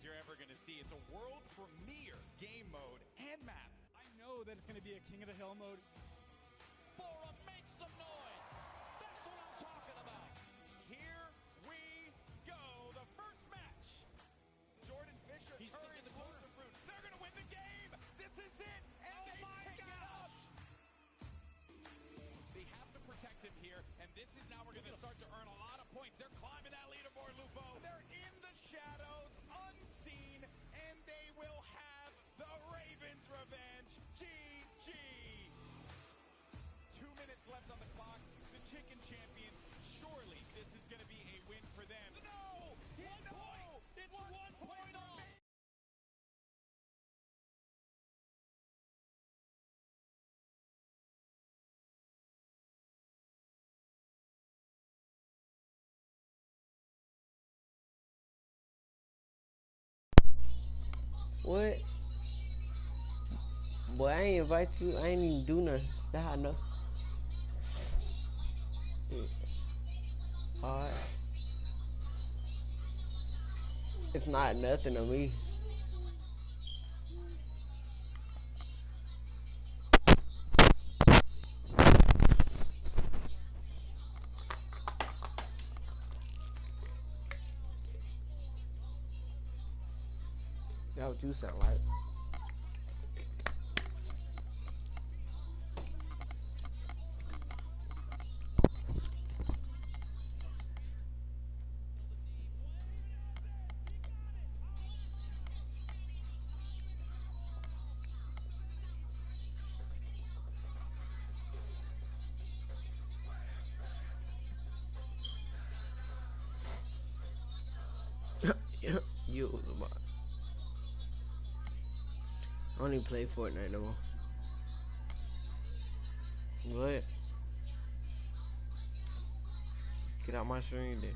you're ever going to see. It's a world premiere game mode and map. I know that it's going to be a King of the Hill mode. Fora, make some noise. That's what I'm talking about. Here we go. The first match. Jordan Fisher. He's sticking the corner. They're going to win the game. This is it. And they pick it up. They have to protect him here. And this is now we're going to start to earn a lot of points. They're climbing that leaderboard, Lupo. They're in the shadows, unseen, and they will have the Ravens' revenge. GG. 2 minutes left on the clock. The Chicken Champions, surely this is going to be a win for them. No! One point! It's 1 point off! What? Boy, I ain't invite you. I ain't even do nothing. That's how I know. Yeah. Alright. It's not nothing to me. That's what you sound like. You was about. I don't even play Fortnite no more. Go ahead. Get out my screen then.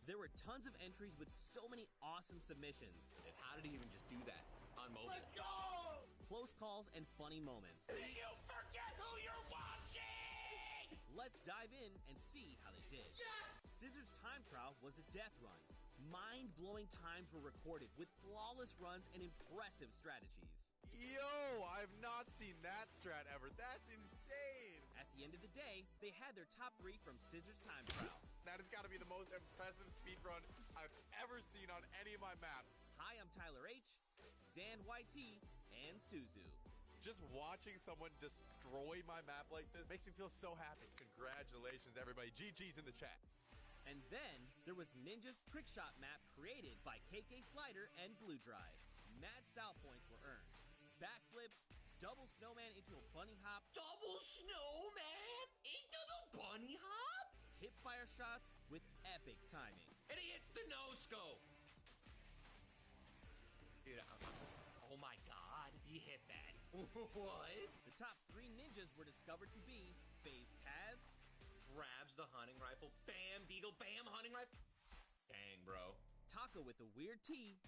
There were tons of entries with so many awesome submissions. And how did he even just do that on mobile? Let's go! Close calls and funny moments. You forget who you're watching! Let's dive in and see how they did. Yes! Scissors Time Trial was a death run. Mind-blowing times were recorded with flawless runs and impressive strategies. Yo, I've not seen that strat ever. That's insane. At the end of the day, they had their top 3 from Scissors Time Trial. That has got to be the most impressive speedrun I've ever seen on any of my maps. Hi, I'm Tyler H, ZanYT, and Suzu. Just watching someone destroy my map like this makes me feel so happy. Congratulations, everybody. GG's in the chat. And then there was Ninja's trick shot map created by KK Slider and Blue Drive. Mad style points were earned. Backflips, double snowman into a bunny hop. Double snowman into the bunny hop? Hip fire shots with epic timing. And he hits the no-scope. Dude, oh my god, he hit that. What? The top 3 ninjas were discovered to be FaZe Kaz, Grabs the hunting rifle, bam, deagle, bam, hunting rifle. Dang, bro. Taco with a weird T,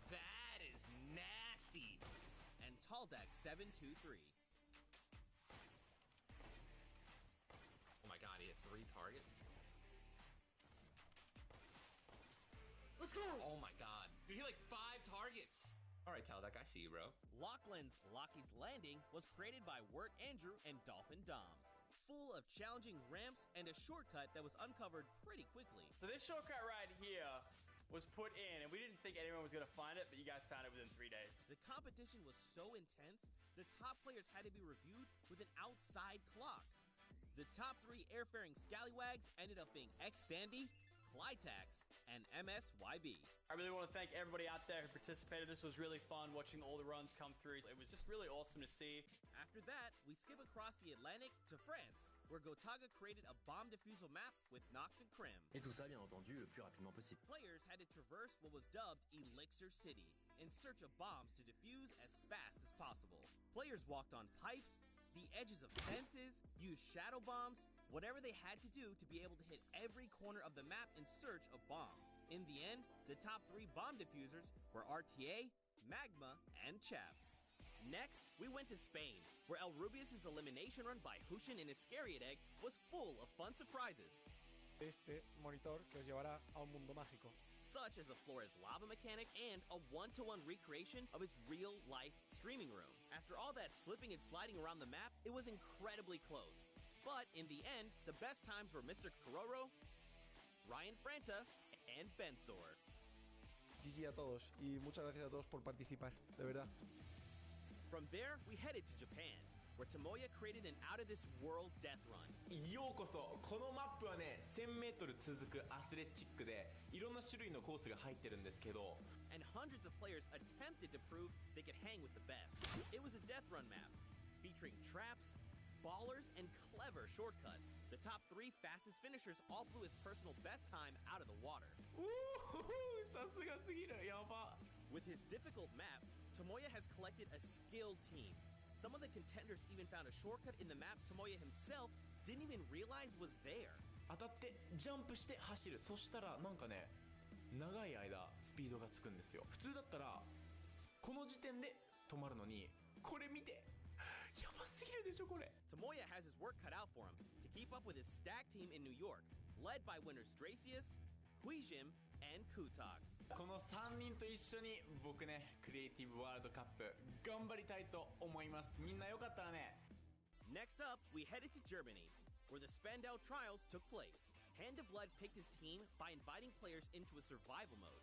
That is nasty. and Taldeck 723. Oh my god, he hit 3 targets. Let's go. Oh my god. Dude, he hit like 5 targets. Alright, Taldeck, I see you, bro. Lachlan's Lockie's Landing was created by Wirt Andrew and Dolphin Dom. Full of challenging ramps and a shortcut that was uncovered pretty quickly. So this shortcut right here was put in, and we didn't think anyone was going to find it, but you guys found it within 3 days. The competition was so intense, the top players had to be reviewed with an outside clock. The top 3 airfaring scallywags ended up being X-Sandy, Clytax, and MSYB. I really want to thank everybody out there who participated. This was really fun watching all the runs come through. It was just really awesome to see. After that, we skip across the Atlantic to France, where Gotaga created a bomb defusal map with Nox and Krim. Et tout ça, bien entendu, le plus rapidement possible. Players had to traverse what was dubbed Elixir City in search of bombs to defuse as fast as possible. Players walked on pipes, the edges of fences, used shadow bombs, whatever they had to do to be able to hit every corner of the map in search of bombs. In the end, the top 3 bomb diffusers were RTA, Magma, and Chaps. Next, we went to Spain, where El Rubius' elimination run by Hushin and Iscariot Egg was full of fun surprises. Este monitor que os llevará a un mundo mágico. Such as a Flores lava mechanic and a one-to-one recreation of its real-life streaming room. After all that slipping and sliding around the map, it was incredibly close. But in the end, the best times were Mr. Kororo, Ryan Franta, and Bensor. GG a todos y muchas gracias a todos por participar, de verdad. From there, we headed to Japan, where Tomoya created an out-of-this-world death run. ようこそ。このマップはね、1000メートル続くアスレチックで、いろんな種類のコースが入ってるんですけど、And hundreds of players attempted to prove they could hang with the best. It was a death run map, featuring traps, ballers, and clever shortcuts. The top 3 fastest finishers all flew his personal best time out of the water. さすがすぎる。やば。With his difficult map, Tomoya has collected a skilled team. Some of the contenders even found a shortcut in the map Tomoya himself didn't even realize was there. 当たってジャンプして走る。そしたらなんかね、長い間スピードがつくんですよ。普通だったらこの時点で止まるのに、これ見て。やばすぎるでしょこれ。Tomoya has his work cut out for him to keep up with his stack team in New York, led by winners Dracius, Huijim, and Kutox. この3人と一緒に僕ね、クリエイティブワールドカップ頑張りたいと思います。みんなよかったらね。Next up, we headed to Germany, where the Spandau Trials took place. Hand of Blood picked his team by inviting players into a survival mode.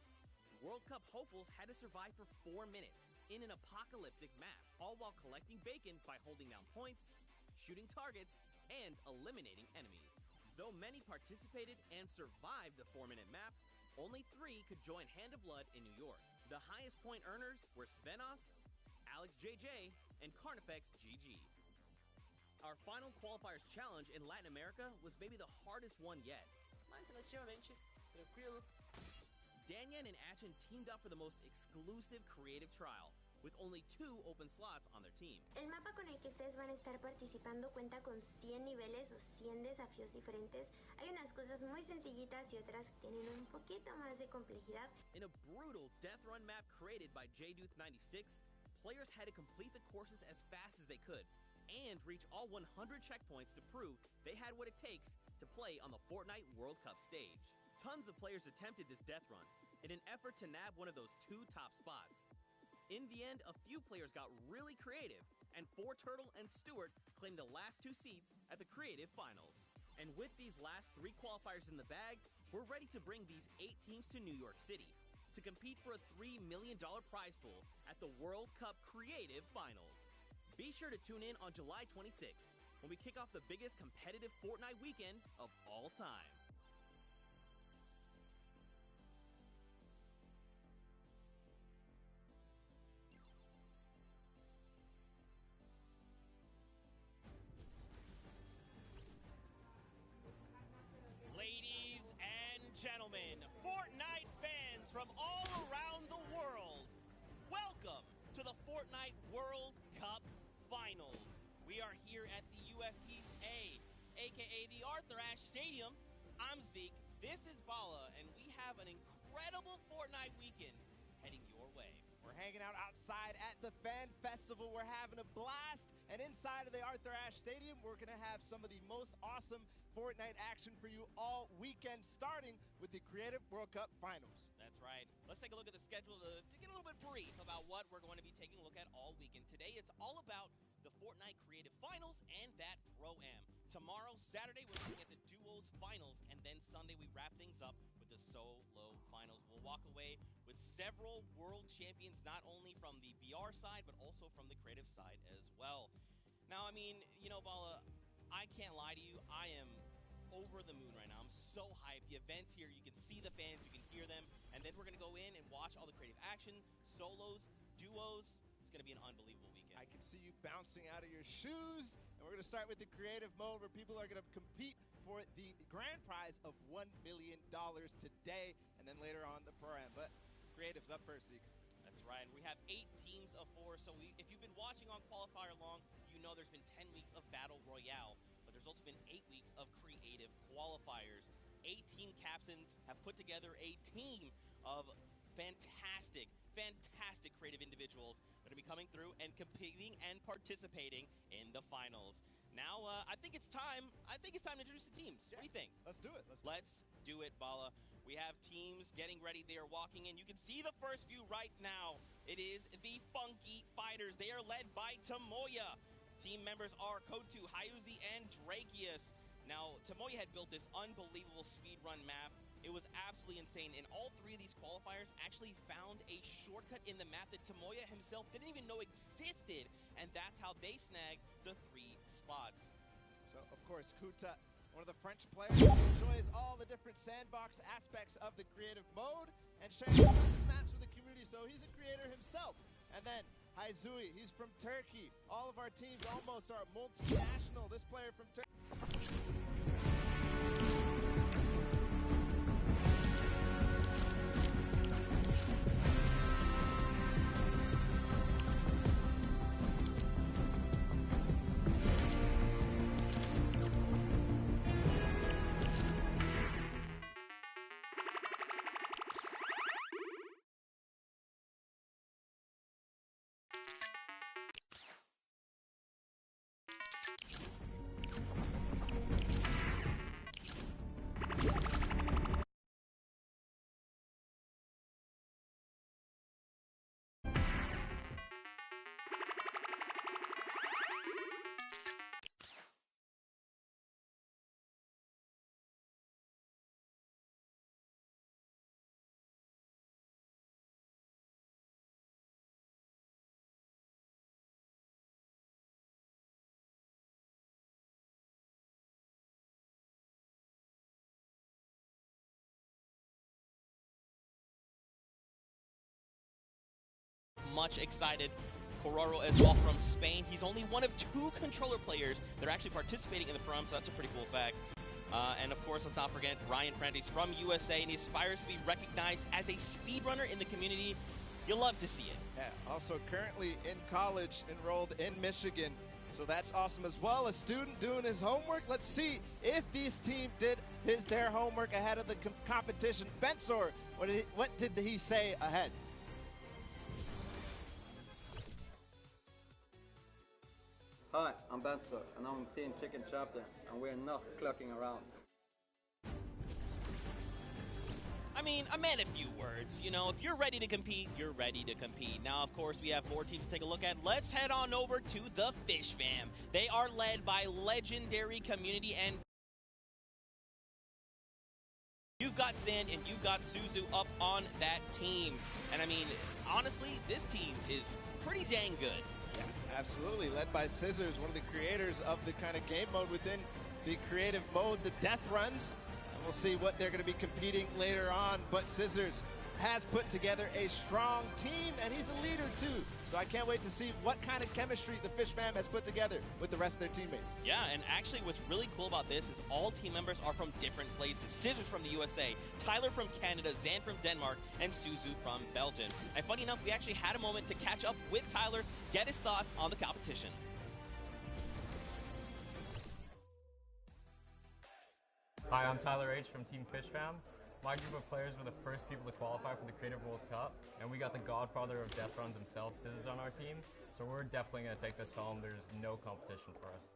World Cup hopefuls had to survive for 4 minutes in an apocalyptic map, all while collecting bacon by holding down points, shooting targets, and eliminating enemies. Though many participated and survived the 4-minute map, only 3 could join Hand of Blood in New York. The highest point earners were Svenos, Alex JJ, and Carnifex GG. Our final qualifiers challenge in Latin America was maybe the hardest one yet. Danyan and Achin teamed up for the most exclusive creative trial, with only 2 open slots on their team. El mapa con el que ustedes van a estar participando cuenta con 100 niveles o 100 desafíos diferentes. Hay unas cosas muy sencillitas y otras que tienen un poquito más de complejidad. In a brutal death run map created by JDuth96, players had to complete the courses as fast as they could and reach all 100 checkpoints to prove they had what it takes to play on the Fortnite World Cup stage. Tons of players attempted this death run in an effort to nab one of those 2 top spots. In the end, a few players got really creative, and 4Turtle and Stewart claimed the last 2 seats at the Creative Finals. And with these last 3 qualifiers in the bag, we're ready to bring these 8 teams to New York City to compete for a $3 million prize pool at the World Cup Creative Finals. Be sure to tune in on July 26th when we kick off the biggest competitive Fortnite weekend of all time. Ladies and gentlemen, Fortnite fans from all around the world, welcome to the Fortnite World Cup Finals. We are here at the USTA, aka the Arthur Ashe Stadium. I'm Zeke, this is Bala, and we have an incredible Fortnite weekend heading your way. We're hanging out outside at the Fan Festival. We're having a blast. And inside of the Arthur Ashe Stadium, we're going to have some of the most awesome Fortnite action for you all weekend, starting with the Creative World Cup Finals. That's right. Let's take a look at the schedule to get a little bit brief about what we're going to be taking a look at all weekend. Today, it's all about the Fortnite Creative Finals and that Pro-Am. Tomorrow, Saturday, we're looking at the Duo duos finals, and then Sunday we wrap things up with the solo finals. We'll walk away with several world champions, not only from the BR side, but also from the creative side as well. Now, I mean, you know, Bala, I can't lie to you. I am over the moon right now. I'm so hyped. The event's here. You can see the fans. You can hear them. And then we're going to go in and watch all the creative action, solos, duos. It's going to be an unbelievable weekend. I can see you bouncing out of your shoes. And we're going to start with the creative mode where people are going to compete for the grand prize of $1 million today. And then later on the pro-am. But creative's up first, Zeke. That's right. We have 8 teams of 4. So if you've been watching on Qualifier long, you know there's been 10 weeks of Battle Royale. But there's also been 8 weeks of creative qualifiers. 8 team captains have put together a team of fantastic creative individuals that are coming through and competing and participating in the finals. Now, I think it's time to introduce the teams. Yeah. What do you think? Let's do it. Let's do it, Bala. We have teams getting ready. They are walking in. You can see the first view right now. It is the Funky Fighters. They are led by Tomoya. Team members are Kotu, Hyuzi, and Drakius. Now, Tomoya had built this unbelievable speedrun map. It was absolutely insane, and all 3 of these qualifiers actually found a shortcut in the map that Tomoya himself didn't even know existed, and that's how they snagged the 3 spots. So, of course, Kuta, one of the French players, enjoys all the different sandbox aspects of the creative mode and shares maps with the community, so he's a creator himself. And then Hyzui, he's from Turkey. All of our teams almost are multinational. This player from Turkey. Much excited. Cororo as well from Spain. He's only one of 2 controller players that are actually participating in the prom, so that's a pretty cool fact. And of course, let's not forget Ryan Frantis from USA, and he aspires to be recognized as a speedrunner in the community. You'll love to see it. Yeah, also currently in college, enrolled in Michigan. So that's awesome as well. A student doing his homework. Let's see if this team did their homework ahead of the competition. Bensor, what did he say ahead? Hi, I'm Bensor, and I'm Team Chicken Champions, and we're not clucking around. I mean, I meant a few words. You know, if you're ready to compete, you're ready to compete. Now, of course, we have more teams to take a look at. Let's head on over to the Fish Fam. They are led by legendary community, and you've got Sand and you've got Suzu up on that team. And I mean, honestly, this team is pretty dang good. Yeah, absolutely. Led by Scissors, one of the creators of the kind of game mode within the creative mode, the death runs. And we'll see what they're going to be competing later on. But Scissors has put together a strong team, and he's a leader too. So I can't wait to see what kind of chemistry the Fish Fam has put together with the rest of their teammates. Yeah, and actually what's really cool about this is all team members are from different places. Scissors from the USA, Tyler from Canada, Zan from Denmark, and Suzu from Belgium. And funny enough, we actually had a moment to catch up with Tyler, get his thoughts on the competition. Hi, I'm Tyler H. from Team Fish Fam. My group of players were the first people to qualify for the Creative World Cup, and we got the godfather of death runs himself, Scissors, on our team, so we're definitely going to take this home. There's no competition for us.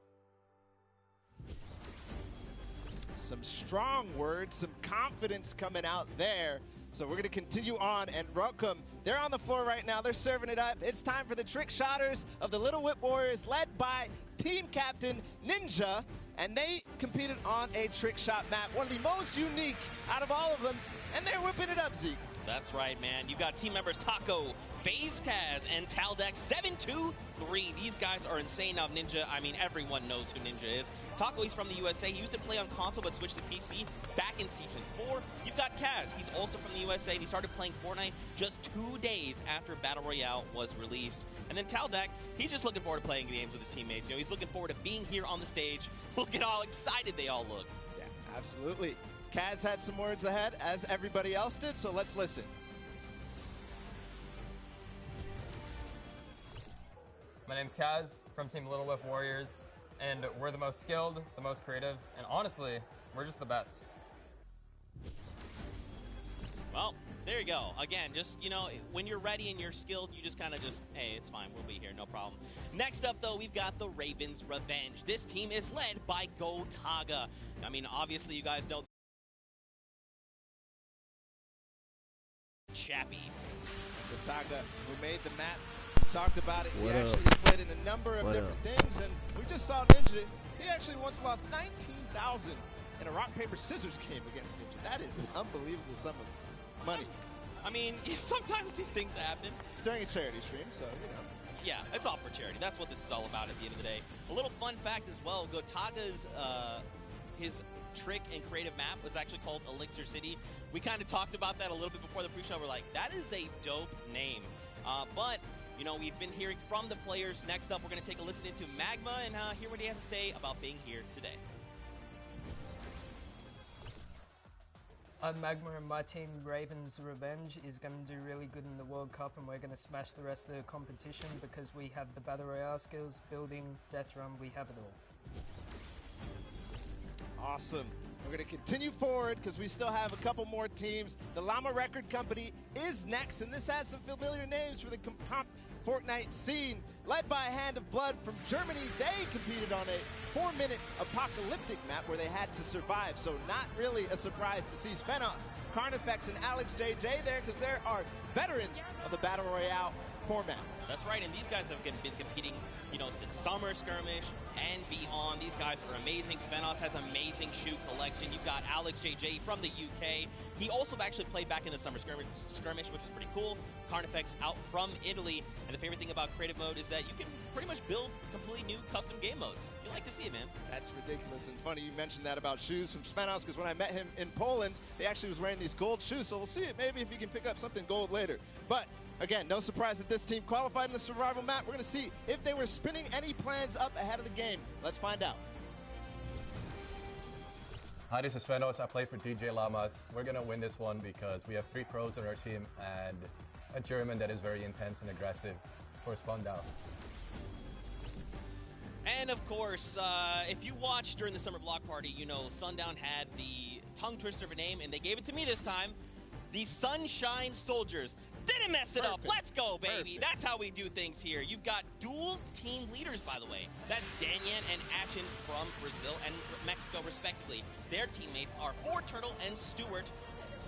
Some strong words, some confidence coming out there. So we're going to continue on, and welcome. They're on the floor right now. They're serving it up. It's time for the trick shotters of the Little Whip Warriors, led by team captain Ninja. and they competed on a trick shot map, one of the most unique out of all of them, and they're whipping it up, Zeke. That's right, man. You've got team members Taco, FaZe Kaz, and Taldex 723. These guys are insane. Now, Ninja, I mean, everyone knows who Ninja is. Taco, he's from the USA. He used to play on console but switched to PC back in Season 4. You've got Kaz. He's also from the USA, and he started playing Fortnite just 2 days after Battle Royale was released. And then Taldex, he's just looking forward to playing games with his teammates. You know, he's looking forward to being here on the stage. Look at how excited they all look. Yeah, absolutely. Kaz had some words ahead, as everybody else did, so let's listen. My name's Kaz from Team Little Whip Warriors, and we're the most skilled, the most creative, and honestly, we're just the best. Well, there you go. Again, just, you know, when you're ready and you're skilled, you just kind of just, hey, it's fine. We'll be here. No problem. Next up, though, we've got the Ravens Revenge. This team is led by Gotaga. I mean, obviously, you guys know Chappie. Gotaga, who made the map, talked about it. What he up? actually played in a number of What different up? things, and we just saw Ninja. He actually once lost 19,000 in a rock, paper, scissors game against Ninja. That is an unbelievable sum of money. I mean, sometimes these things happen. It's during a charity stream, so, you know. Yeah, it's all for charity. That's what this is all about at the end of the day. A little fun fact as well, Gotaga's, his trick and creative map was actually called Elixir City. We kind of talked about that a little bit before the pre-show. We're like, that is a dope name. But, you know, we've been hearing from the players. Next up, we're going to take a listen into Magma and hear what he has to say about being here today. I'm Magma, and my team, Ravens Revenge, is going to do really good in the World Cup, and we're going to smash the rest of the competition because we have the Battle Royale skills, building, death run, we have it all. Awesome. We're going to continue forward because we still have a couple more teams. The Llama Record Company is next, and this has some familiar names for the comp Fortnite scene. Led by a Hand of Blood from Germany, they competed on a 4-minute apocalyptic map where they had to survive, so not really a surprise to see Svenos, Carnifex, and Alex JJ there because there are veterans of the Battle Royale format. That's right, and these guys have been competing, you know, since Summer Skirmish and beyond. These guys are amazing. Svenos has amazing shoe collection. You've got Alex JJ from the UK. He also actually played back in the Summer Skirmish, which is pretty cool. Carnifex out from Italy. And the favorite thing about creative mode is that you can pretty much build completely new custom game modes. You like to see it, man. That's ridiculous and funny you mentioned that about shoes from Svenos, because when I met him in Poland, he actually was wearing these gold shoes, so we'll see it maybe if he can pick up something gold later. But again, no surprise that this team qualified in the survival map. We're going to see if they were spinning any plans up ahead of the game. Let's find out. Hi, this is Svenos. I play for DJ Llamas. We're going to win this one because we have 3 pros on our team and a German that is very intense and aggressive for Sundown. And of course, if you watched during the Summer Block Party, you know Sundown had the tongue twister of a name, and they gave it to me this time. The Sunshine Soldiers. Didn't mess it up. Let's go, baby. Perfect. That's how we do things here. You've got dual team leaders, by the way. That's Danyan and Ashen from Brazil and Mexico, respectively. Their teammates are Forturtle and Stewart.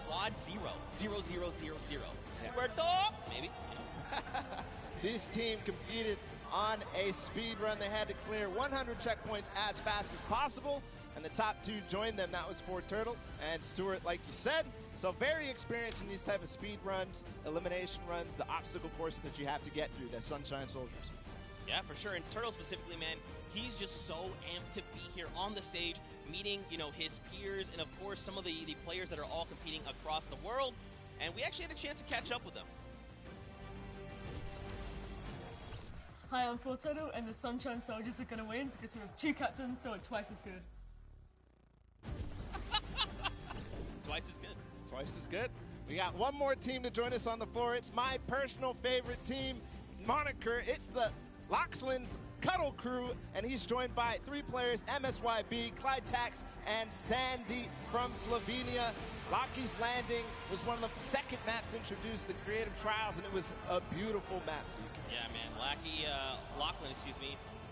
Quad 0. 0, 0, 0, 0. Stuarto! Maybe. This team competed on a speed run. They had to clear 100 checkpoints as fast as possible, and the top 2 joined them. That was Forturtle and Stewart, like you said. So very experienced in these type of speed runs, elimination runs, the obstacle courses that you have to get through, the Sunshine Soldiers. Yeah, for sure. And Turtle specifically, man, he's just so amped to be here on the stage, meeting, you know, his peers and, of course, some of the players that are all competing across the world. And we actually had a chance to catch up with them. Hi, I'm Fortnite, and the Sunshine Soldiers are going to win because we have 2 captains, so it's twice as good. Twice as good. Twice as good. We got one more team to join us on the floor. It's my personal favorite team moniker. It's the Loxland's Cuddle Crew, and he's joined by 3 players, MSYB, Clyde Tax, and Sandy from Slovenia. Lockie's Landing was one of the second maps introduced, the creative trials, and it was a beautiful map. Yeah, man. Lachlan,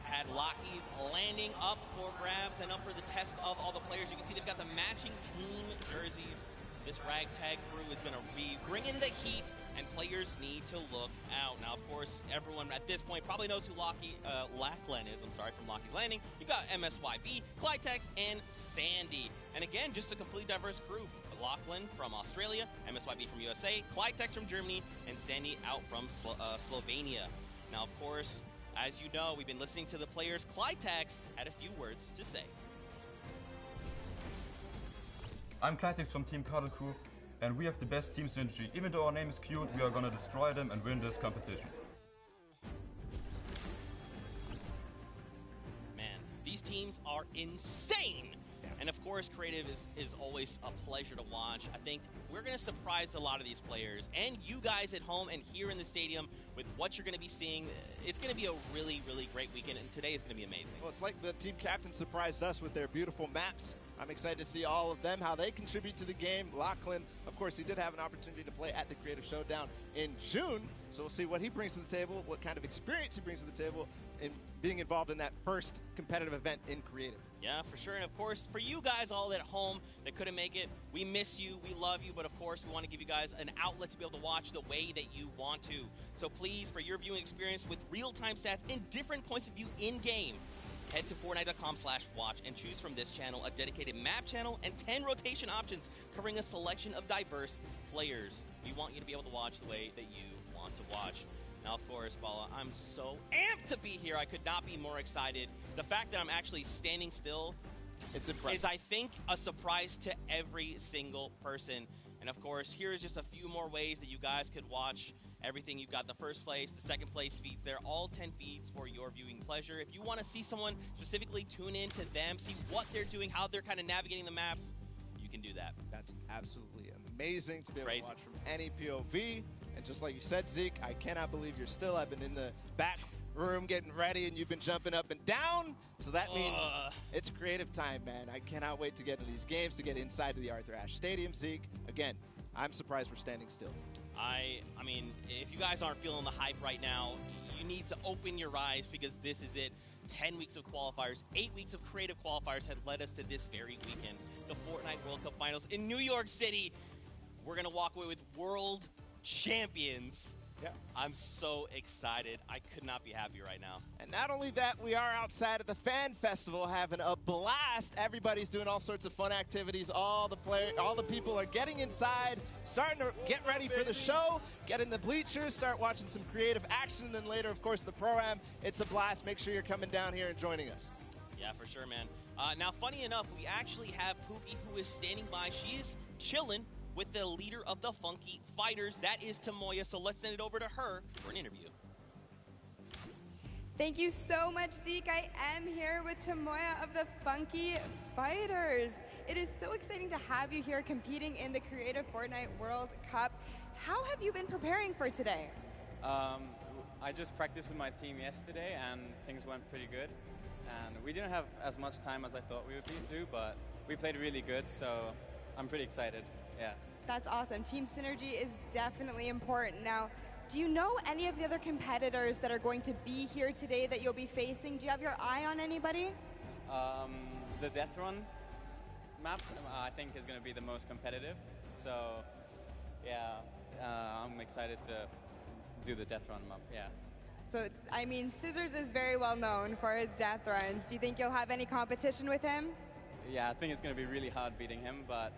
had Lockie's Landing up for grabs and up for the test of all the players. You can see they've got the matching team jerseys. This ragtag crew is going to be bringing the heat, and players need to look out. Now, of course, everyone at this point probably knows who Lachlan is. I'm sorry, from Lockie's Landing. You got MSYB, Clytex, and Sandy. And again, just a complete diverse crew. Lachlan from Australia, MSYB from USA, Clytex from Germany, and Sandy out from Slovenia. Now, of course, as you know, we've been listening to the players. Clytex had a few words to say. I'm Clytex from Team Cuddle Crew, and we have the best team synergy. Even though our name is cute, we are gonna destroy them and win this competition. Man, these teams are insane! And of course, creative is always a pleasure to watch. I think we're going to surprise a lot of these players and you guys at home and here in the stadium with what you're going to be seeing. It's going to be a really, really great weekend, and today is going to be amazing. Well, it's like the team captain surprised us with their beautiful maps. I'm excited to see all of them, how they contribute to the game. Lachlan, of course, he did have an opportunity to play at the Creative Showdown in June, so we'll see what he brings to the table, what kind of experience he brings to the table in being involved in that first competitive event in Creative. Yeah, for sure. And of course, for you guys all at home that couldn't make it, we miss you, we love you, but of course, we want to give you guys an outlet to be able to watch the way that you want to. So please, for your viewing experience with real-time stats and different points of view in-game, head to Fortnite.com/watch and choose from this channel a dedicated map channel and 10 rotation options covering a selection of diverse players. We want you to be able to watch the way that you want to watch. Now, of course, Bala, I'm so amped to be here. I could not be more excited. The fact that I'm actually standing still is, I think, a surprise to every single person. And, of course, here's just a few more ways that you guys could watch everything. You've got the first place, the second place feeds there, all 10 feeds for your viewing pleasure. If you want to see someone specifically, tune in to them, see what they're doing, how they're kind of navigating the maps, you can do that. That's absolutely amazing to be able to watch from any POV. And just like you said, Zeke, I cannot believe you're still. I've been in the back room getting ready, and you've been jumping up and down. So that means it's creative time, man. I cannot wait to get to these games, to get inside to the Arthur Ashe Stadium, Zeke. Again, I'm surprised we're standing still. I mean, if you guys aren't feeling the hype right now, you need to open your eyes because this is it. 10 weeks of qualifiers, 8 weeks of creative qualifiers had led us to this very weekend. The Fortnite World Cup Finals in New York City. We're going to walk away with world champions. Yeah. I'm so excited. I could not be happier right now. And not only that, we are outside at the Fan Festival having a blast. Everybody's doing all sorts of fun activities. All the people are getting inside, starting to get ready for the show, get in the bleachers, start watching some creative action, and then later, of course, the Pro-Am. It's a blast. Make sure you're coming down here and joining us. Yeah, for sure, man. Now, funny enough, we actually have Pookie, who is standing by. She's chilling with the leader of the Funky Fighters. That is Tamoya, so let's send it over to her for an interview. Thank you so much, Zeke. I am here with Tamoya of the Funky Fighters. It is so exciting to have you here competing in the Creative Fortnite World Cup. How have you been preparing for today? I just practiced with my team yesterday, and things went pretty good. And we didn't have as much time as I thought we would do, but we played really good, so I'm pretty excited. Yeah. That's awesome. Team synergy is definitely important. Now, do you know any of the other competitors that are going to be here today that you'll be facing? Do you have your eye on anybody? The Death Run map, I think, is going to be the most competitive. So, yeah, I'm excited to do the Death Run map, yeah. So, I mean, Scissors is very well known for his death runs. Do you think you'll have any competition with him? Yeah, I think it's going to be really hard beating him, but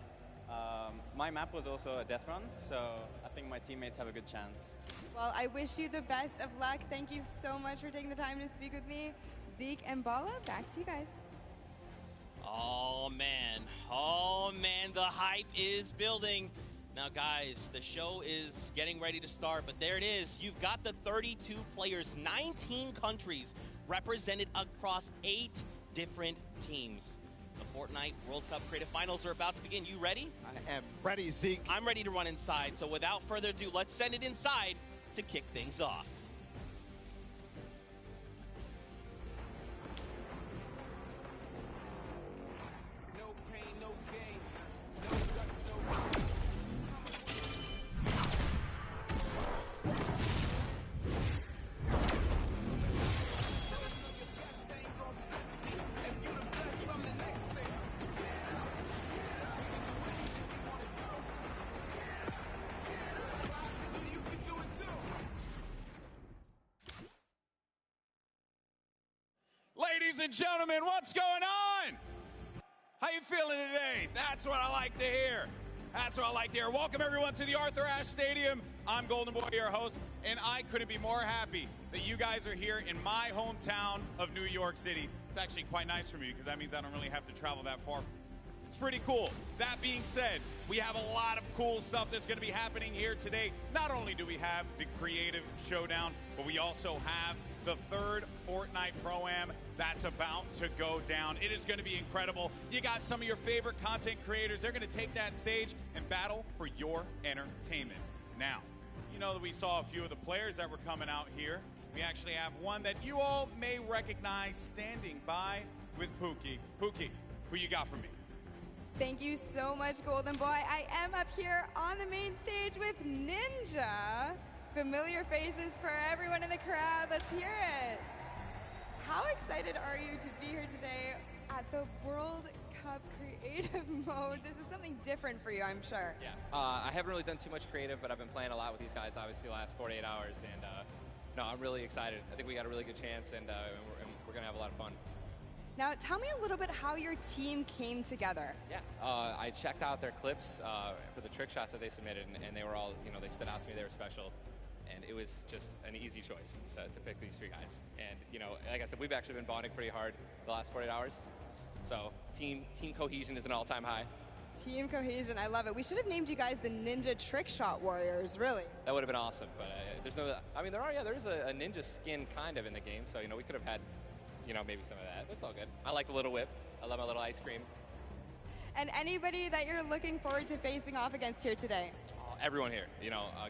my map was also a death run, so I think my teammates have a good chance. Well, I wish you the best of luck. Thank you so much for taking the time to speak with me. Zeke and Bala, back to you guys. Oh, man, the hype is building. Now, guys, the show is getting ready to start, but there it is. You've got the 32 players, 19 countries represented across 8 different teams. The Fortnite World Cup Creative Finals are about to begin. You ready? I am ready, Zeke. I'm ready to run inside, so without further ado, let's send it inside to kick things off. Ladies and gentlemen, what's going on? How you feeling today? That's what I like to hear. That's what I like to hear. Welcome everyone to the Arthur Ashe Stadium. I'm Golden Boy, your host, and I couldn't be more happy that you guys are here in my hometown of New York City. It's actually quite nice for me because that means I don't really have to travel that far. It's pretty cool. That being said, we have a lot of cool stuff that's going to be happening here today. Not only do we have the Creative Showdown, but we also have the third Fortnite Pro-Am that's about to go down. It is going to be incredible. You got some of your favorite content creators. They're going to take that stage and battle for your entertainment. Now, you know that we saw a few of the players that were coming out here. We actually have one that you all may recognize standing by with Pookie. Pookie, who you got for me? Thank you so much, Golden Boy. I am up here on the main stage with Ninja. Familiar faces for everyone in the crowd. Let's hear it. How excited are you to be here today at the World Cup Creative Mode? This is something different for you, I'm sure. Yeah, I haven't really done too much creative, but I've been playing a lot with these guys, obviously, the last 48 hours. And no, I'm really excited. I think we got a really good chance, and we're going to have a lot of fun. Now, tell me a little bit how your team came together. Yeah, I checked out their clips for the trick shots that they submitted, and they were all, they stood out to me. They were special. And it was just an easy choice to pick these three guys. And, like I said, we've actually been bonding pretty hard the last 48 hours. So team cohesion is an all-time high. Team cohesion, I love it. We should have named you guys the Ninja Trick Shot Warriors, really. That would have been awesome, but there's no, there is a ninja skin kind of in the game, so, we could have had, maybe some of that. That's all good. I like the little whip. I love my little ice cream. And anybody that you're looking forward to facing off against here today? Everyone here,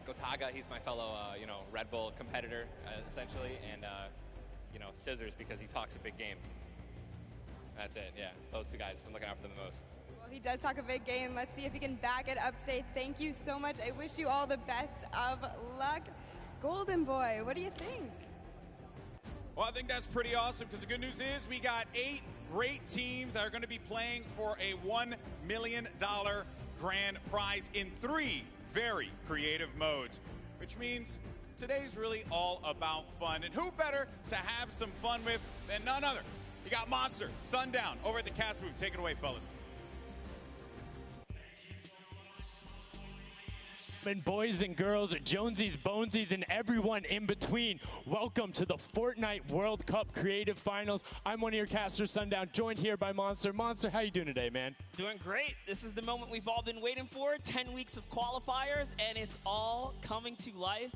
Gotaga, he's my fellow, Red Bull competitor, essentially, and, Scissors because he talks a big game. That's it, yeah. Those two guys, I'm looking out for them the most. Well, he does talk a big game. Let's see if he can back it up today. Thank you so much. I wish you all the best of luck. Golden Boy, what do you think? Well, I think that's pretty awesome because the good news is we got 8 great teams that are going to be playing for a $1 million grand prize in 3 very creative modes, which means today's really all about fun. And who better to have some fun with than none other? You got Monster, Sundown, over at the cast booth. Take it away, fellas. And boys and girls, Jonesies, Bonesies, and everyone in between, welcome to the Fortnite World Cup Creative Finals. I'm one of your casters, Sundown, joined here by Monster. Monster, how you doing today, man? Doing great. This is the moment we've all been waiting for. 10 weeks of qualifiers, and it's all coming to life.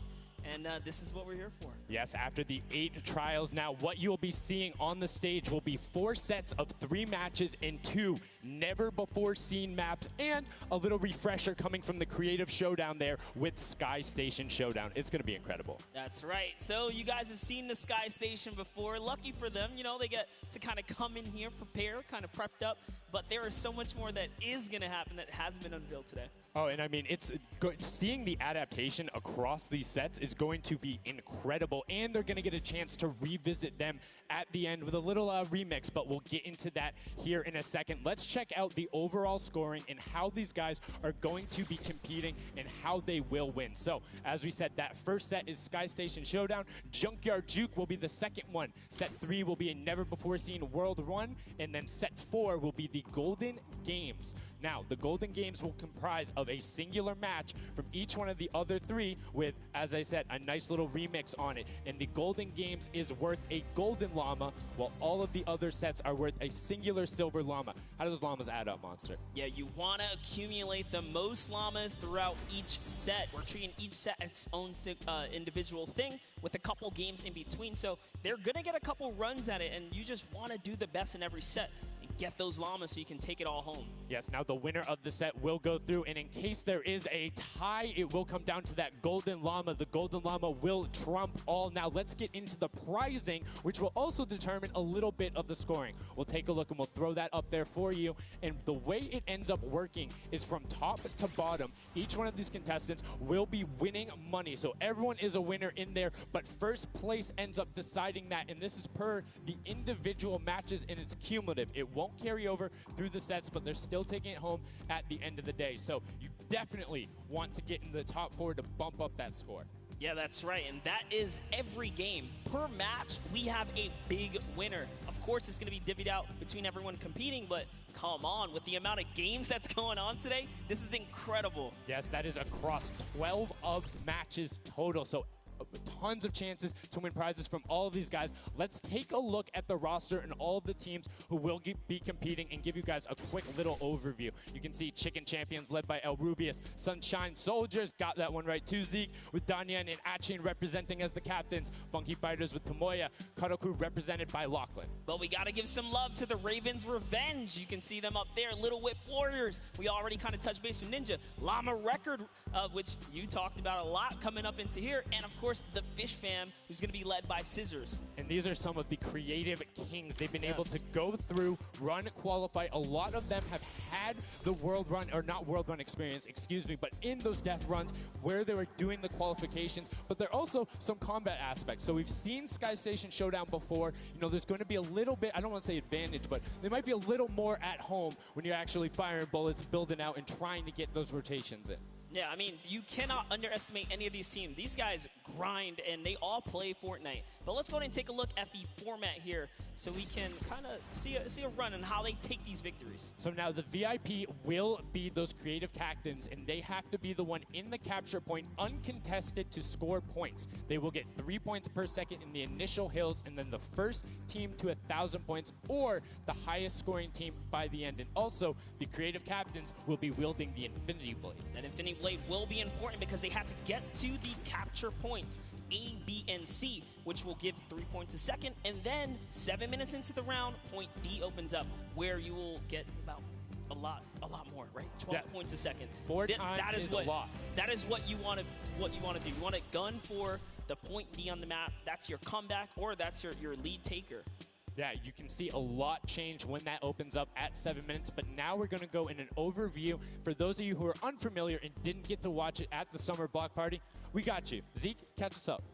And this is what we're here for. Yes, after the 8 trials, now what you'll be seeing on the stage will be 4 sets of 3 matches in 2 never-before-seen maps, and a little refresher coming from the Creative Showdown there with Sky Station Showdown. It's going to be incredible. That's right. So you guys have seen the Sky Station before. Lucky for them, they get to kind of come in here, prepare, kind of prepped up. But there is so much more that is going to happen that hasn't been unveiled today. Oh, and I mean, it's seeing the adaptation across these sets is going to be incredible, and they're going to get a chance to revisit them at the end with a little remix, but we'll get into that here in a second. Let's check out the overall scoring and how these guys are going to be competing and how they will win. So, as we said, that first set is Sky Station Showdown. Junkyard Juke will be the second one. Set 3 will be a never-before-seen World 1, and then set 4 will be the Golden Games. Now, the Golden Games will comprise of a singular match from each one of the other 3 with, as I said, a nice little remix on it. And the Golden Games is worth a golden llama, while all of the other sets are worth a singular silver llama. How do those llamas add up, Monster? Yeah, you want to accumulate the most llamas throughout each set. We're treating each set as its own individual thing with a couple games in between. So they're going to get a couple runs at it, and you just want to do the best in every set. Get those llamas so you can take it all home. Yes, now the winner of the set will go through, and in case there is a tie, it will come down to that golden llama. The golden llama will trump all. Now let's get into the prizing, which will also determine a little bit of the scoring. We'll take a look and we'll throw that up there for you. And the way it ends up working is from top to bottom. Each one of these contestants will be winning money. So everyone is a winner in there, but first place ends up deciding that, and this is per the individual matches, and it's cumulative. It won't carry over through the sets, but they're still taking it home at the end of the day. So you definitely want to get in the top 4 to bump up that score. Yeah, that's right, and that is every game. Per match, we have a big winner. Of course, it's going to be divvied out between everyone competing, but come on, with the amount of games that's going on today, this is incredible. Yes, that is across 12 of matches total, so tons of chances to win prizes from all of these guys. Let's take a look at the roster and all of the teams who will be competing and give you guys a quick little overview. You can see Chicken Champions led by El Rubius, Sunshine Soldiers, got that one right too, Zeke, with Danyan and Achin representing as the captains, Funky Fighters with Tomoya, Karoku represented by Lachlan. But we got to give some love to the Ravens Revenge. You can see them up there, Little Whip Warriors. We already kind of touched base with Ninja. Llama Record, which you talked about a lot coming up into here, and of course the Fish Fam, who's going to be led by Scissors. And these are some of the creative kings. They've been able to go through, run, qualify. A lot of them have had the world run, or not world run experience, excuse me, but in those death runs where they were doing the qualifications, but there are also some combat aspects. So we've seen Sky Station Showdown before. You know, there's going to be a little bit, I don't want to say advantage, but they might be a little more at home when you're actually firing bullets, building out, and trying to get those rotations in. Yeah, I mean, you cannot underestimate any of these teams. These guys grind, and they all play Fortnite. But let's go ahead and take a look at the format here so we can kind of see a run on how they take these victories. So now the VIP will be those creative captains, and they have to be the one in the capture point uncontested to score points. They will get 3 points per second in the initial hills, and then the first team to 1,000 points or the highest scoring team by the end. And also, the creative captains will be wielding the Infinity Blade. That Infinity Blade will be important because they had to get to the capture points A, B, and C, which will give 3 points a second, and then 7 minutes into the round, point D opens up, where you will get about a lot more, right? 12 points a second. Four times is a lot. That is what you want to do. You want to gun for the point D on the map. That's your comeback, or that's your lead taker. Yeah, you can see a lot change when that opens up at 7 minutes, but now we're going to go in an overview. For those of you who are unfamiliar and didn't get to watch it at the Summer Block Party, we got you. Zeke, catch us up.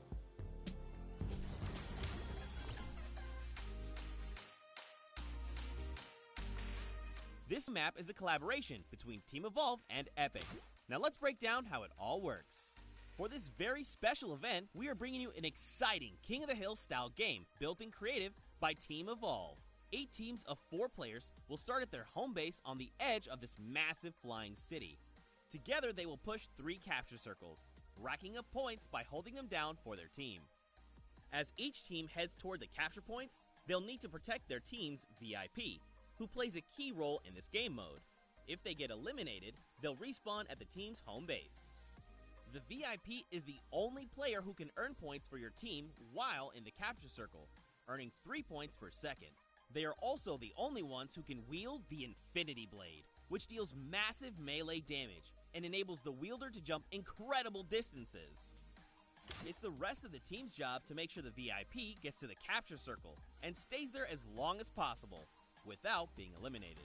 This map is a collaboration between Team Evolve and Epic. Now let's break down how it all works. For this very special event, we are bringing you an exciting King of the Hill style game built in creative by Team Evolve. 8 teams of 4 players will start at their home base on the edge of this massive flying city. Together they will push 3 capture circles, racking up points by holding them down for their team. As each team heads toward the capture points, they'll need to protect their team's VIP, who plays a key role in this game mode. If they get eliminated, they'll respawn at the team's home base. The VIP is the only player who can earn points for your team while in the capture circle, earning 3 points per second. They are also the only ones who can wield the Infinity Blade, which deals massive melee damage and enables the wielder to jump incredible distances. It's the rest of the team's job to make sure the VIP gets to the capture circle and stays there as long as possible without being eliminated.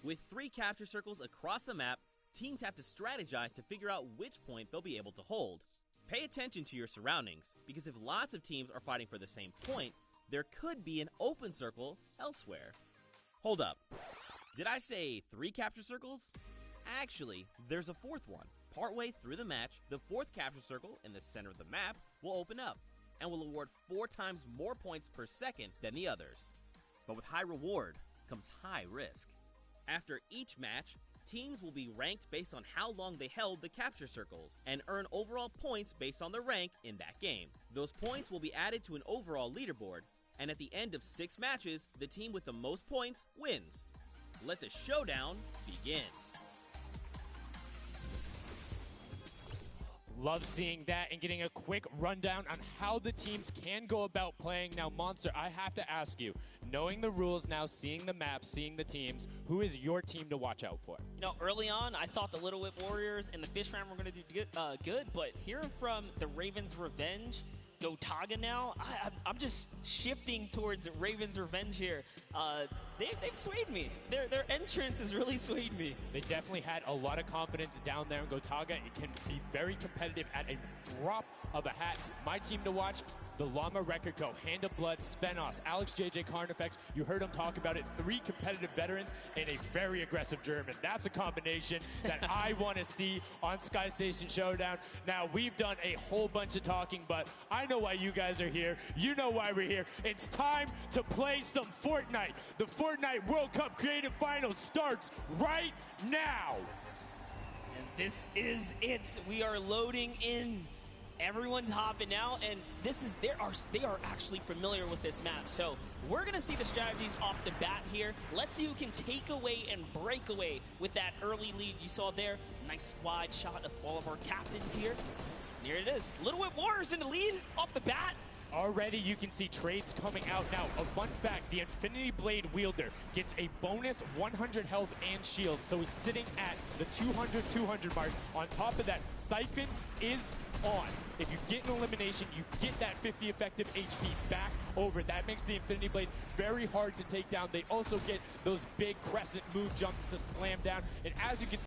With 3 capture circles across the map, teams have to strategize to figure out which point they'll be able to hold. Pay attention to your surroundings, because if lots of teams are fighting for the same point, there could be an open circle elsewhere. Hold up. Did I say 3 capture circles? Actually, there's a 4th one. Partway through the match, the 4th capture circle in the center of the map will open up and will award 4 times more points per second than the others. But with high reward comes high risk. After each match, teams will be ranked based on how long they held the capture circles and earn overall points based on their rank in that game. Those points will be added to an overall leaderboard, and at the end of 6 matches, the team with the most points wins. Let the showdown begin. Love seeing that and getting a quick rundown on how the teams can go about playing. Now, Monster, I have to ask you, knowing the rules now, seeing the map, seeing the teams, who is your team to watch out for? You know, early on, I thought the Little Whip Warriors and the Fish Fam were going to do good, but hearing from the Ravens Revenge, Gotaga now, I'm just shifting towards Ravens Revenge here. They've swayed me. Their entrance has really swayed me. They definitely had a lot of confidence down there in Gotaga. It can be very competitive at a drop of a hat. My team to watch, the Llama Record Co., Hand of Blood, Spenos, Alex JJ Carnifex. You heard him talk about it. 3 competitive veterans and a very aggressive German. That's a combination that I want to see on Sky Station Showdown. Now, we've done a whole bunch of talking, but I know why you guys are here. You know why we're here. It's time to play some Fortnite. The Fortnite World Cup Creative Finals starts right now. And this is it. We are loading in. Everyone's hopping out, and they are actually familiar with this map. So we're gonna see the strategies off the bat here. Let's see who can take away and break away with that early lead you saw there. Nice wide shot of all of our captains here. And here it is. Little Whip Warriors in the lead off the bat. Already you can see trades coming out now. A fun fact, the Infinity Blade wielder gets a bonus 100 health and shield, so he's sitting at the 200 mark. On top of that, Siphon is on. If you get an elimination, you get that 50 effective HP back over. That makes the Infinity Blade very hard to take down. They also get those big crescent move jumps to slam down, and as you can see,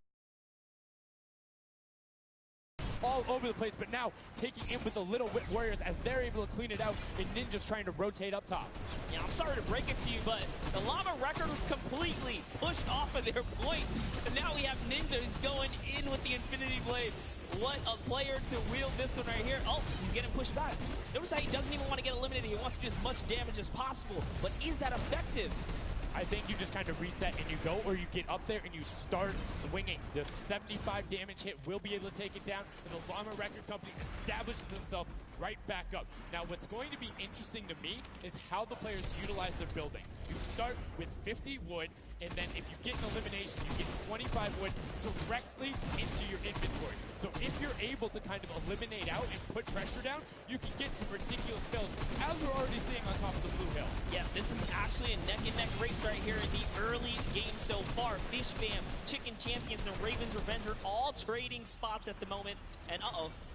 all over the place, but now taking in with the Little Whip Warriors as they're able to clean it out, and Ninja's trying to rotate up top. Yeah, I'm sorry to break it to you, but the Llama Record was completely pushed off of their point, and now we have Ninja who's going in with the Infinity Blade. What a player to wield this one right here. Oh, he's getting pushed back. Notice how he doesn't even want to get eliminated. He wants to do as much damage as possible, but is that effective? I think you just kind of reset and you go, or you get up there and you start swinging. The 75 damage hit will be able to take it down, and the Llama Record Company establishes themselves right back up. Now, what's going to be interesting to me is how the players utilize their building. You start with 50 wood, and then if you get an elimination, you get 25 wood directly into your inventory. So if you're able to kind of eliminate out and put pressure down, you can get some ridiculous builds, as we're already seeing on top of the blue hill. Yeah, this is actually a neck-and-neck race right here in the early game so far. Fish Fam, Chicken Champions, and Ravens Revenge are all trading spots at the moment. And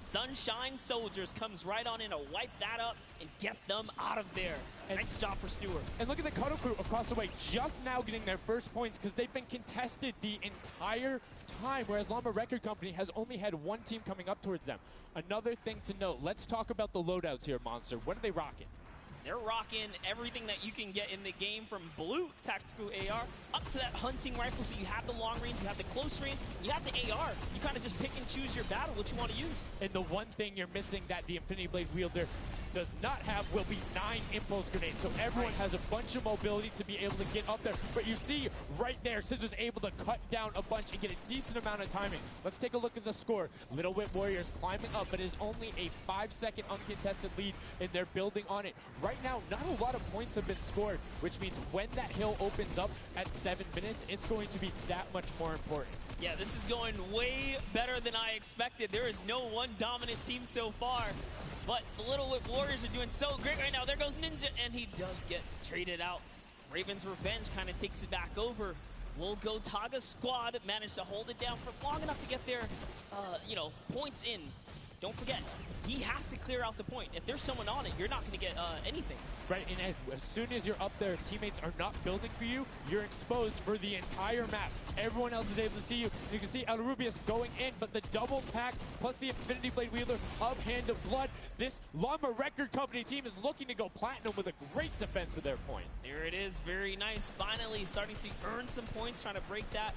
Sunshine Soldiers comes right on in to wipe that up and get them out of there. Nice job for Stewart. And look at the Cuddle Crew across the way, just now getting their first points because they've been contested the entire time, whereas Llama Record Company has only had one team coming up towards them. Another thing to note, let's talk about the loadouts here, Monster. What are they rocking? They're rocking everything that you can get in the game, from blue tactical AR up to that hunting rifle. So you have the long range, you have the close range, you have the AR. You kind of just pick and choose your battle, what you want to use. And the one thing you're missing that the Infinity Blade wielder does not have will be 9 impulse grenades. So everyone has a bunch of mobility to be able to get up there. But you see right there, Scissor's able to cut down a bunch and get a decent amount of timing. Let's take a look at the score. Little Whip Warriors climbing up, but it is only a 5-second uncontested lead, and they're building on it. Right now, not a lot of points have been scored, which means when that hill opens up at 7 minutes, it's going to be that much more important. Yeah, this is going way better than I expected. There is no one dominant team so far. But the Little Whip Warriors are doing so great right now. There goes Ninja, and he does get traded out. Ravens Revenge kind of takes it back over. Will Go Taga squad manage to hold it down for long enough to get their, points in. Don't forget, he has to clear out the point. If there's someone on it, you're not going to get anything. Right, and as soon as you're up there, teammates are not building for you, you're exposed for the entire map. Everyone else is able to see you. You can see El Rubius going in, but the double pack plus the Infinity Blade wielder of Hand of Blood. This Llama Record Company team is looking to go platinum with a great defense of their point. There it is, very nice. Finally starting to earn some points, trying to break that,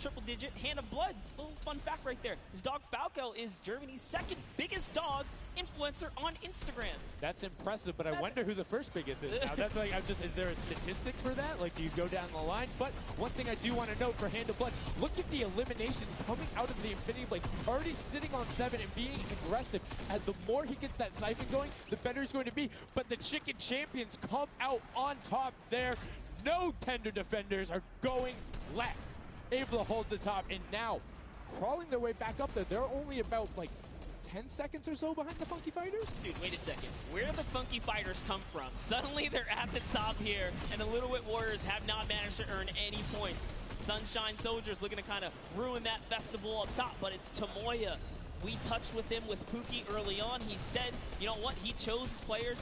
triple digit. Hand of Blood, little fun fact right there. His dog Falco is Germany's second biggest dog influencer on Instagram. That's impressive, but I wonder who the first biggest is now. That's like, is there a statistic for that? Like, do you go down the line? But one thing I do want to note for Hand of Blood, look at the eliminations coming out of the Infinity Blade. Already sitting on 7 and being aggressive. As the more he gets that siphon going, the better he's going to be. But the Chicken Champions come out on top there. No tender defenders are going left. Able to hold the top, and now crawling their way back up there. They're only about, 10 seconds or so behind the Funky Fighters? Dude, wait a second. Where did the Funky Fighters come from? Suddenly they're at the top here, and the Little Whip Warriors have not managed to earn any points. Sunshine Soldiers looking to kind of ruin that festival up top, but it's Tomoya. We touched with him with Pookie early on. He said, you know what, he chose his players,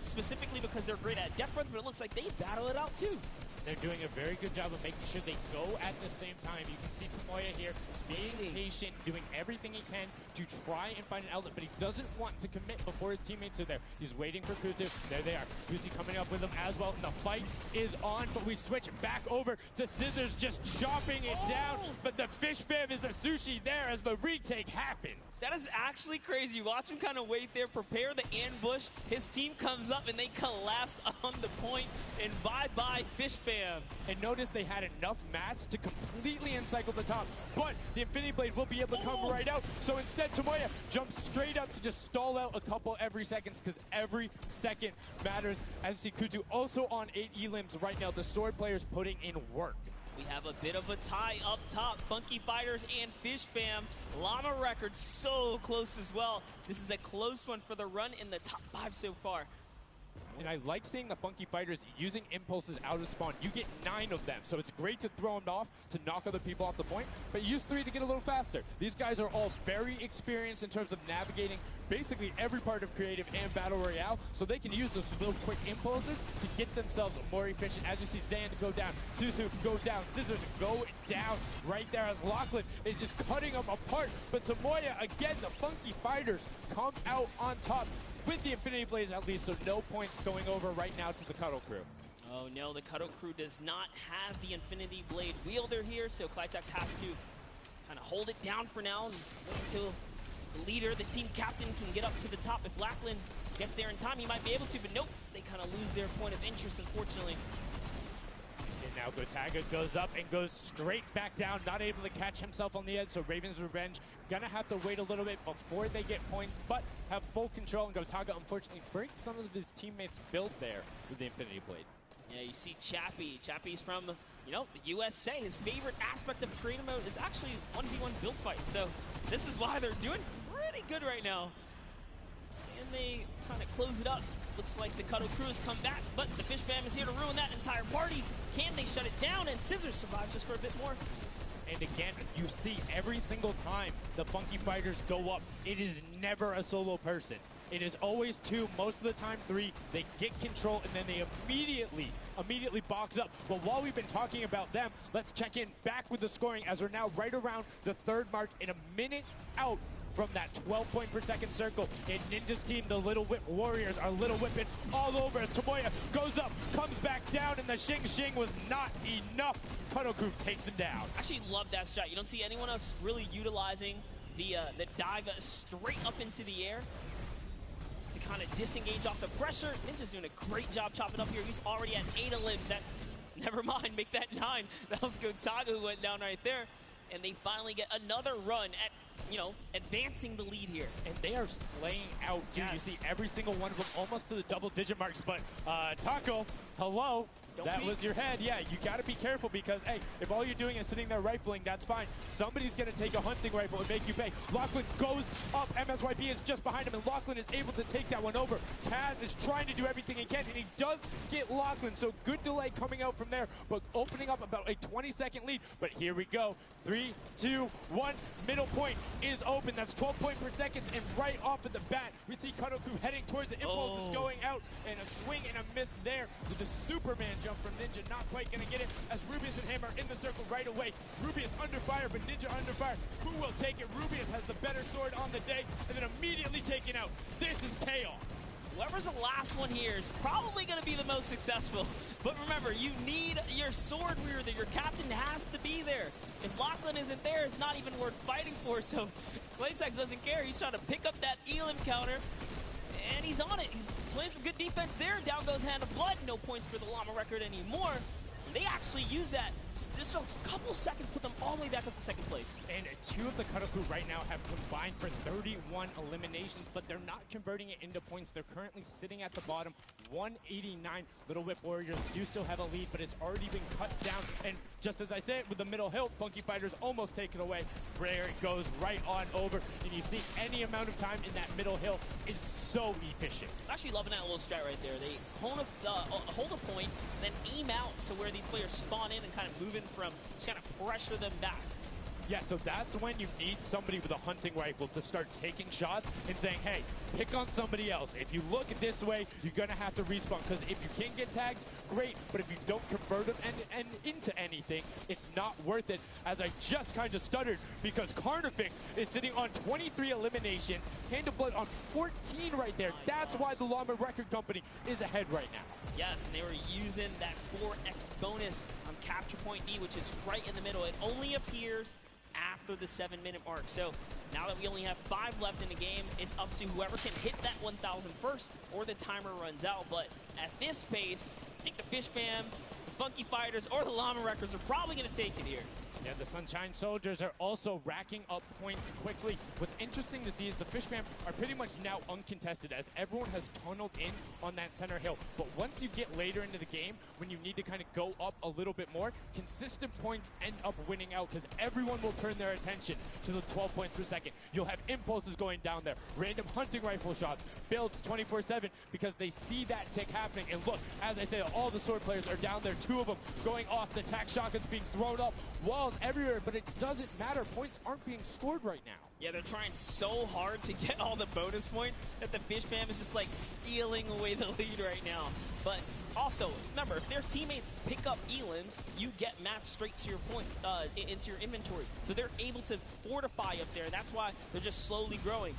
specifically because they're great at death runs, but it looks like they battle it out too. They're doing a very good job of making sure they go at the same time. You can see Tomoya here being patient, doing everything he can to try and find an outlet, but he doesn't want to commit before his teammates are there. He's waiting for Kutu. There they are. Kutu coming up with him as well. And the fight is on, but we switch back over to Scissors just chopping it down. But the fish fam is a sushi there as the retake happens. That is actually crazy. Watch him kind of wait there, prepare the ambush. His team comes up and they collapse on the point. And bye-bye fish fam. And notice they had enough mats to completely encircle the top, but the Infinity Blade will be able to come right out. So instead, Tomoya jumps straight up to just stall out a couple every seconds, because every second matters. As you see, Kutu also on 8 elims right now. The sword players putting in work. We have a bit of a tie up top. Funky Fighters and Fish Fam. Llama Records so close as well. This is a close one for the run in the top 5 so far. And I like seeing the Funky Fighters using impulses out of spawn. You get 9 of them, so it's great to throw them off to knock other people off the point, but use 3 to get a little faster. These guys are all very experienced in terms of navigating basically every part of creative and battle royale, so they can use those little quick impulses to get themselves more efficient. As you see Zan go down, Susu go down, Scissors go down right there as Lachlan is just cutting them apart. But Tomoya, again, the Funky Fighters come out on top with the Infinity Blades at least, so no points going over right now to the Cuddle Crew. Oh no, the Cuddle Crew does not have the Infinity Blade wielder here, so Clytex has to kind of hold it down for now and wait until the leader, the team captain, can get up to the top. If Lachlan gets there in time, he might be able to, but nope, they kind of lose their point of interest, unfortunately. And now Gotaga goes up and goes straight back down, not able to catch himself on the edge, so Raven's Revenge gonna have to wait a little bit before they get points, but have full control, and Gotaga unfortunately breaks some of his teammates' build there with the Infinity Blade. Yeah, you see Chappie. Chappie's from, you know, the USA. His favorite aspect of creative mode is actually 1v1 build fights, so this is why they're doing pretty good right now. And they kind of close it up. Looks like the Cuddle Crew has come back, but the Fish Fam is here to ruin that entire party. Can they shut it down? And Scissors survives just for a bit more. And again, you see every single time the Funky Fighters go up, it is never a solo person. It is always 2, most of the time 3. They get control and then they immediately box up. But while we've been talking about them, let's check in back with the scoring as we're now right around the 3rd mark and a minute out from that 12 point per second circle. And Ninja's team, the Little Whip Warriors, are Little Whipping all over as Tomoya goes up, comes back down, and the Shing was not enough. Cuddle Crew takes him down. I actually love that strat. You don't see anyone else really utilizing the dive straight up into the air to kind of disengage off the pressure. Ninja's doing a great job chopping up here. He's already at 8 elims. That, never mind, make that 9. That was Gotaga who went down right there. And they finally get another run at, you know, advancing the lead here. And they are slaying out, too. Yes. You see every single one of them almost to the double-digit marks. But Taco, hello. That was your head. Yeah, you got to be careful because, hey, if all you're doing is sitting there rifling, that's fine. Somebody's going to take a hunting rifle and make you pay. Lachlan goes up. MSYP is just behind him, and Lachlan is able to take that one over. Kaz is trying to do everything he can, and he does get Lachlan. So good delay coming out from there, but opening up about a 20-second lead. But here we go. 3, 2, 1. Middle point is open. That's 12 point per second, and right off of the bat, we see Cuddle Crew heading towards it. Impulse is going out, and a swing and a miss there with the Superman jump from Ninja, not quite gonna get it as Rubius and Hammer in the circle right away. Rubius under fire, but Ninja under fire. Who will take it? Rubius has the better sword on the day, and then immediately taken out. This is chaos. Whoever's the last one here is probably gonna be the most successful. But remember, you need your sword wielder. Your captain has to be there. If Lachlan isn't there, it's not even worth fighting for. So Claytex doesn't care. He's trying to pick up that elim counter. And he's on it. He's playing some good defense there. Down goes Hand of Blood. No points for the Llama record anymore. They actually use that. Just a couple seconds, put them all the way back up to 2nd place. And 2 of the Cuddle Crew right now have combined for 31 eliminations, but they're not converting it into points. They're currently sitting at the bottom, 189. Little Whip Warriors do still have a lead, but it's already been cut down. And just as I said, with the middle hill, Funky Fighters almost take it away. There it goes right on over. And you see any amount of time in that middle hill is so efficient. I'm actually loving that little strat right there. They hold a point, then aim out to where these players spawn in and kind of move in from, just kind of pressure them back. Yeah, so that's when you need somebody with a hunting rifle to start taking shots and saying, hey, pick on somebody else. If you look this way, you're going to have to respawn, because if you can get tags, great, but if you don't convert them and into anything, it's not worth it, as I just kind of stuttered, because Carnifex is sitting on 23 eliminations, Hand of Blood on 14 right there. That's why the Llama Record Company is ahead right now. Yes, and they were using that 4x bonus on Capture Point D, which is right in the middle. It only appears after the 7-minute mark. So now that we only have 5 left in the game, it's up to whoever can hit that 1,000 first or the timer runs out. But at this pace, I think the Fish Fam, the Funky Fighters, or the Llama Records are probably going to take it here. Yeah, the Sunshine Soldiers are also racking up points quickly. What's interesting to see is the Fish Fam are pretty much now uncontested, as everyone has tunneled in on that center hill. But once you get later into the game, when you need to kind of go up a little bit more, consistent points end up winning out, because everyone will turn their attention to the 12 points per second. You'll have impulses going down there, random hunting rifle shots, builds 24/7, because they see that tick happening. And look, as I said, all the sword players are down there, 2 of them going off, the tac shotguns being thrown up, walls everywhere, but it doesn't matter. Points aren't being scored right now. Yeah, they're trying so hard to get all the bonus points that the Fish Fam is just like stealing away the lead right now. But also, remember, if their teammates pick up elims, you get matched straight to your points, into your inventory. So they're able to fortify up there. That's why they're just slowly growing.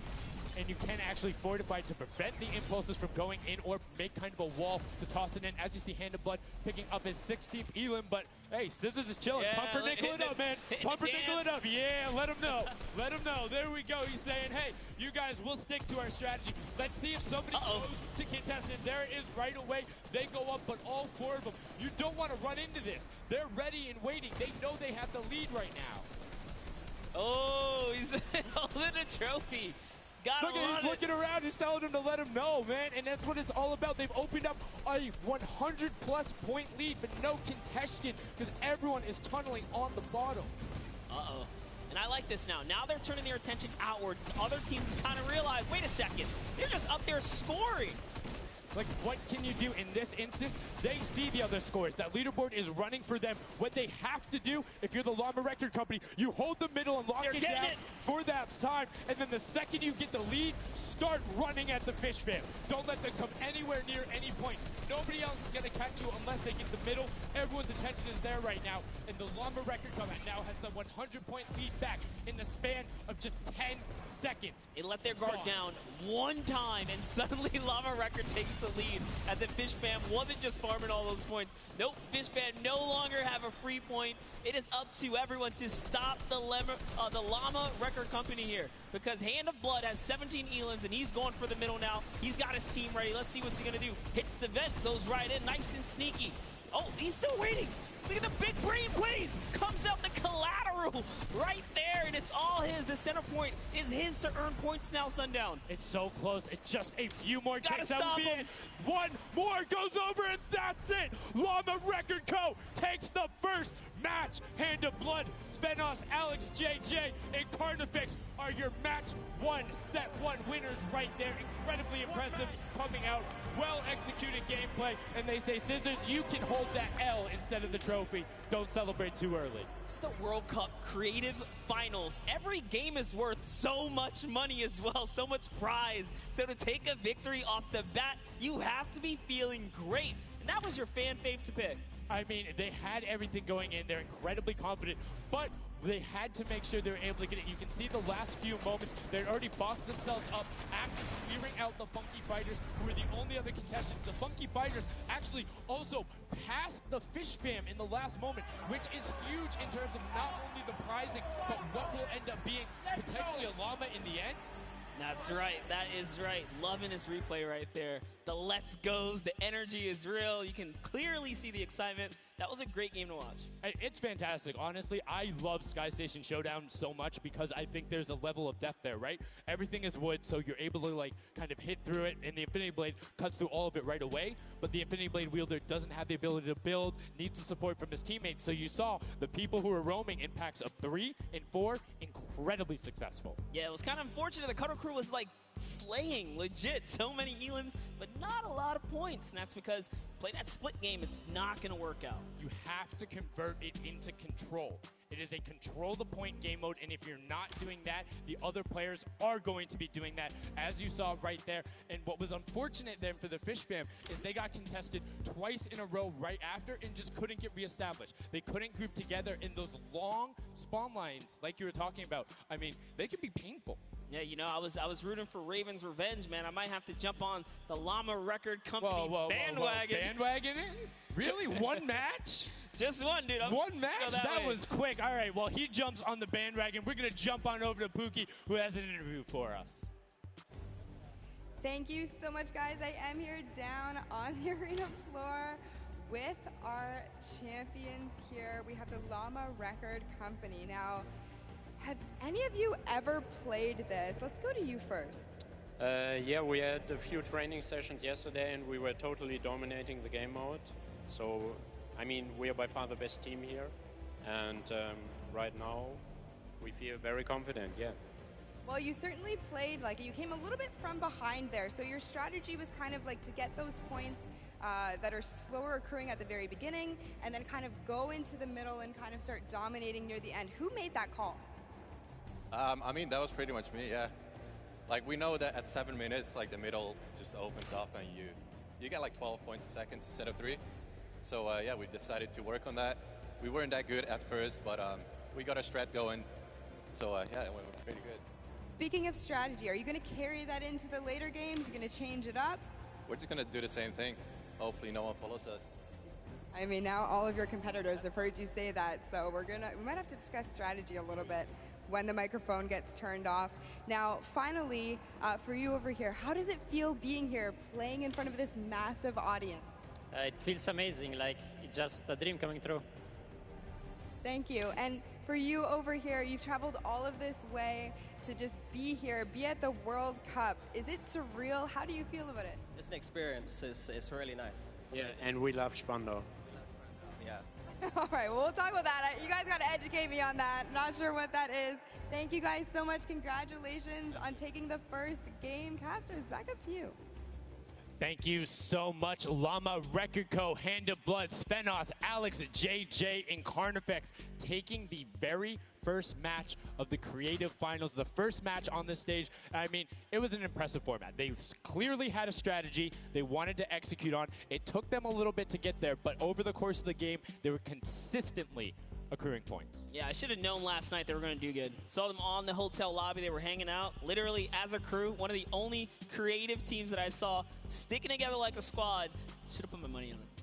And you can actually fortify to prevent the impulses from going in, or make kind of a wall to toss it in. As you see, Hand of Blood picking up his 16th elim, but hey, Scissors is chilling. Yeah, Pumpernickel it up, man. Pumpernickel it up. Yeah, let him know. Let him know. There we go. He's saying, hey, you guys, we'll stick to our strategy. Let's see if somebody goes to contest it. There it is right away. They go up, but all 4 of them. You don't want to run into this. They're ready and waiting. They know they have the lead right now. Oh, he's holding a trophy. Look, he's looking around, he's telling them to let him know, man, and that's what it's all about. They've opened up a 100-plus point lead, but no contention, because everyone is tunneling on the bottom. Uh-oh. And I like this now. Now they're turning their attention outwards. Other teams kind of realize, wait a second, they're just up there scoring. Like, what can you do in this instance? They see the other scores. That leaderboard is running for them. What they have to do, if you're the Llama Record Company, you hold the middle and lock it down for that time. And then the second you get the lead, start running at the Fish Fam. Don't let them come anywhere near any point. Nobody else is going to catch you unless they get the middle. Everyone's attention is there right now. And the Llama Record Company now has the 100-point lead back in the span of just 10 seconds. It let their guard down one time, and suddenly Llama Record takes the lead, as if Fish Fam wasn't just farming all those points. Nope, Fish Fam no longer have a free point. It is up to everyone to stop the Llama Record Company here, because Hand of Blood has 17 elims, and he's going for the middle now. He's got his team ready. Let's see what's he going to do. Hits the vent, goes right in, nice and sneaky. Oh, he's still waiting. Look at the big brain plays. Comes out the collateral right there, and it's all his. The center point is his to earn points now, Sundown. It's so close. It's just a few more Gotta takes. stop him. It. One more goes over, and that's it. Llama Record Co. takes the first match. Hand of Blood, Spenos, Alex JJ, and Carnifex are your match 1, set 1 winners right there. Incredibly impressive coming out. Well-executed gameplay. And they say, Scissors, you can hold that L instead of the trophy. Don't celebrate too early. It's the World Cup Creative Finals. Every game is worth so much money as well, so much prize. So to take a victory off the bat, you have to be feeling great. And that was your fan fave to pick. I mean, they had everything going in. They're incredibly confident, but they had to make sure they were able to get it. You can see the last few moments, they'd already boxed themselves up after clearing out the Funky Fighters, who were the only other contestants. The Funky Fighters actually also passed the Fish Fam in the last moment, which is huge in terms of not only the prizing, but what will end up being potentially a llama in the end. That's right. That is right. Loving this replay right there. The let's goes, the energy is real. You can clearly see the excitement. That was a great game to watch. It's fantastic. Honestly, I love Sky Station Showdown so much because I think there's a level of depth there, right? Everything is wood, so you're able to like kind of hit through it, and the Infinity Blade cuts through all of it right away, but the Infinity Blade wielder doesn't have the ability to build, needs the support from his teammates. So you saw the people who were roaming in packs of 3 and 4, incredibly successful. Yeah, it was kind of unfortunate. The Cutter Crew was like slaying legit so many elims, but not a lot of points, and that's because play that split game, it's not going to work out. You have to convert it into control. It is a control the point game mode, and if you're not doing that, the other players are going to be doing that, as you saw right there. And what was unfortunate then for the Fish fam is they got contested twice in a row right after and just couldn't get reestablished. They couldn't group together in those long spawn lines like you were talking about. I mean, they can be painful. Yeah, you know, I was rooting for Ravens Revenge, man. I might have to jump on the Llama Record Company bandwagon. Bandwagon in? Really? One match? Just one, dude. One match? That way. was quick. All right, well, he jumps on the bandwagon. We're going to jump on over to Pookie, who has an interview for us. Thank you so much, guys. I am here down on the arena floor with our champions here. We have the Llama Record Company. Now, have any of you ever played this? Let's go to you first. Yeah, we had a few training sessions yesterday and we were totally dominating the game mode. So, I mean, we are by far the best team here. And right now, we feel very confident, yeah. Well, you certainly played like you came a little bit from behind there. So your strategy was kind of like to get those points that are slower accruing at the very beginning and then kind of go into the middle and kind of start dominating near the end. Who made that call? I mean, that was pretty much me, yeah. Like, we know that at 7 minutes, like, the middle just opens up and you get like 12 points a second instead of 3. So, yeah, we decided to work on that. We weren't that good at first, but we got a strat going. So, yeah, it went pretty good. Speaking of strategy, are you going to carry that into the later games? You're going to change it up? We're just going to do the same thing. Hopefully no one follows us. I mean, now all of your competitors have heard you say that, so we might have to discuss strategy a little bit when the microphone gets turned off. Now, finally, for you over here, how does it feel being here, playing in front of this massive audience? It feels amazing, like it's just a dream coming true. Thank you. And for you over here, you've traveled all of this way to just be here, be at the World Cup. Is it surreal? How do you feel about it? It's an experience. It's really nice. Yeah, and we love Spandau. Yeah. All right, well, we'll talk about that. You guys got to educate me on that. Not sure what that is. Thank you guys so much. Congratulations on taking the first game. Casters, back up to you. Thank you so much, Llama Record Co., Hand of Blood, Spenos, Alex, JJ, and Carnifex taking the very first match of the Creative Finals, the first match on this stage. I mean, it was an impressive format. They clearly had a strategy they wanted to execute on. It took them a little bit to get there, but over the course of the game, they were consistently accruing points. Yeah, I should have known last night they were going to do good. Saw them on the hotel lobby. They were hanging out, literally as a crew. One of the only creative teams that I saw sticking together like a squad. Should have put my money on it.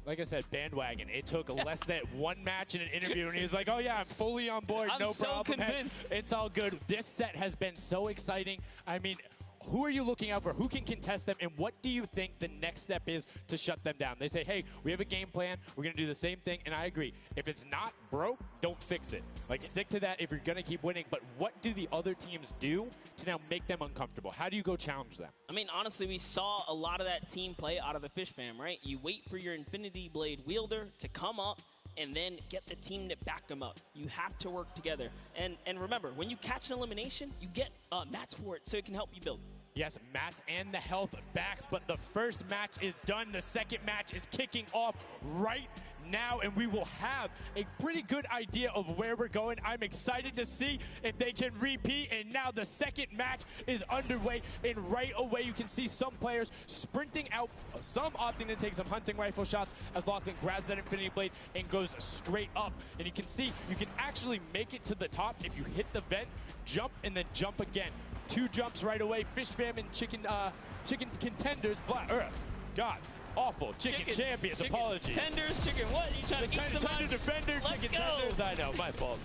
Like I said, bandwagon. It took less than one match in an interview, and he was like, oh, yeah, I'm fully on board. I'm no so problem. convinced. It's all good. This set has been so exciting. I mean, who are you looking out for? Who can contest them? And what do you think the next step is to shut them down? They say, hey, we have a game plan. We're going to do the same thing. And I agree. If it's not broke, don't fix it. Like, stick to that if you're going to keep winning. But what do the other teams do to now make them uncomfortable? How do you go challenge them? I mean, honestly, we saw a lot of that team play out of the Fish fam, right? You wait for your Infinity Blade wielder to come up and then get the team to back them up. You have to work together. And remember, when you catch an elimination, you get mats for it so it can help you build. Yes, mats and the health back, but the first match is done. The second match is kicking off right now, and we will have a pretty good idea of where we're going. I'm excited to see if they can repeat, and now the second match is underway, and right away you can see some players sprinting out, some opting to take some hunting rifle shots as Lachlan grabs that Infinity Blade and goes straight up. And you can see you can actually make it to the top if you hit the vent, jump, and then jump again. 2 jumps right away. Fish fam and chicken contenders. God, awful. Chicken champions. Apologies. Tenders, chicken what? You trying to eat some Tender defender, chicken tenders. I know, my fault.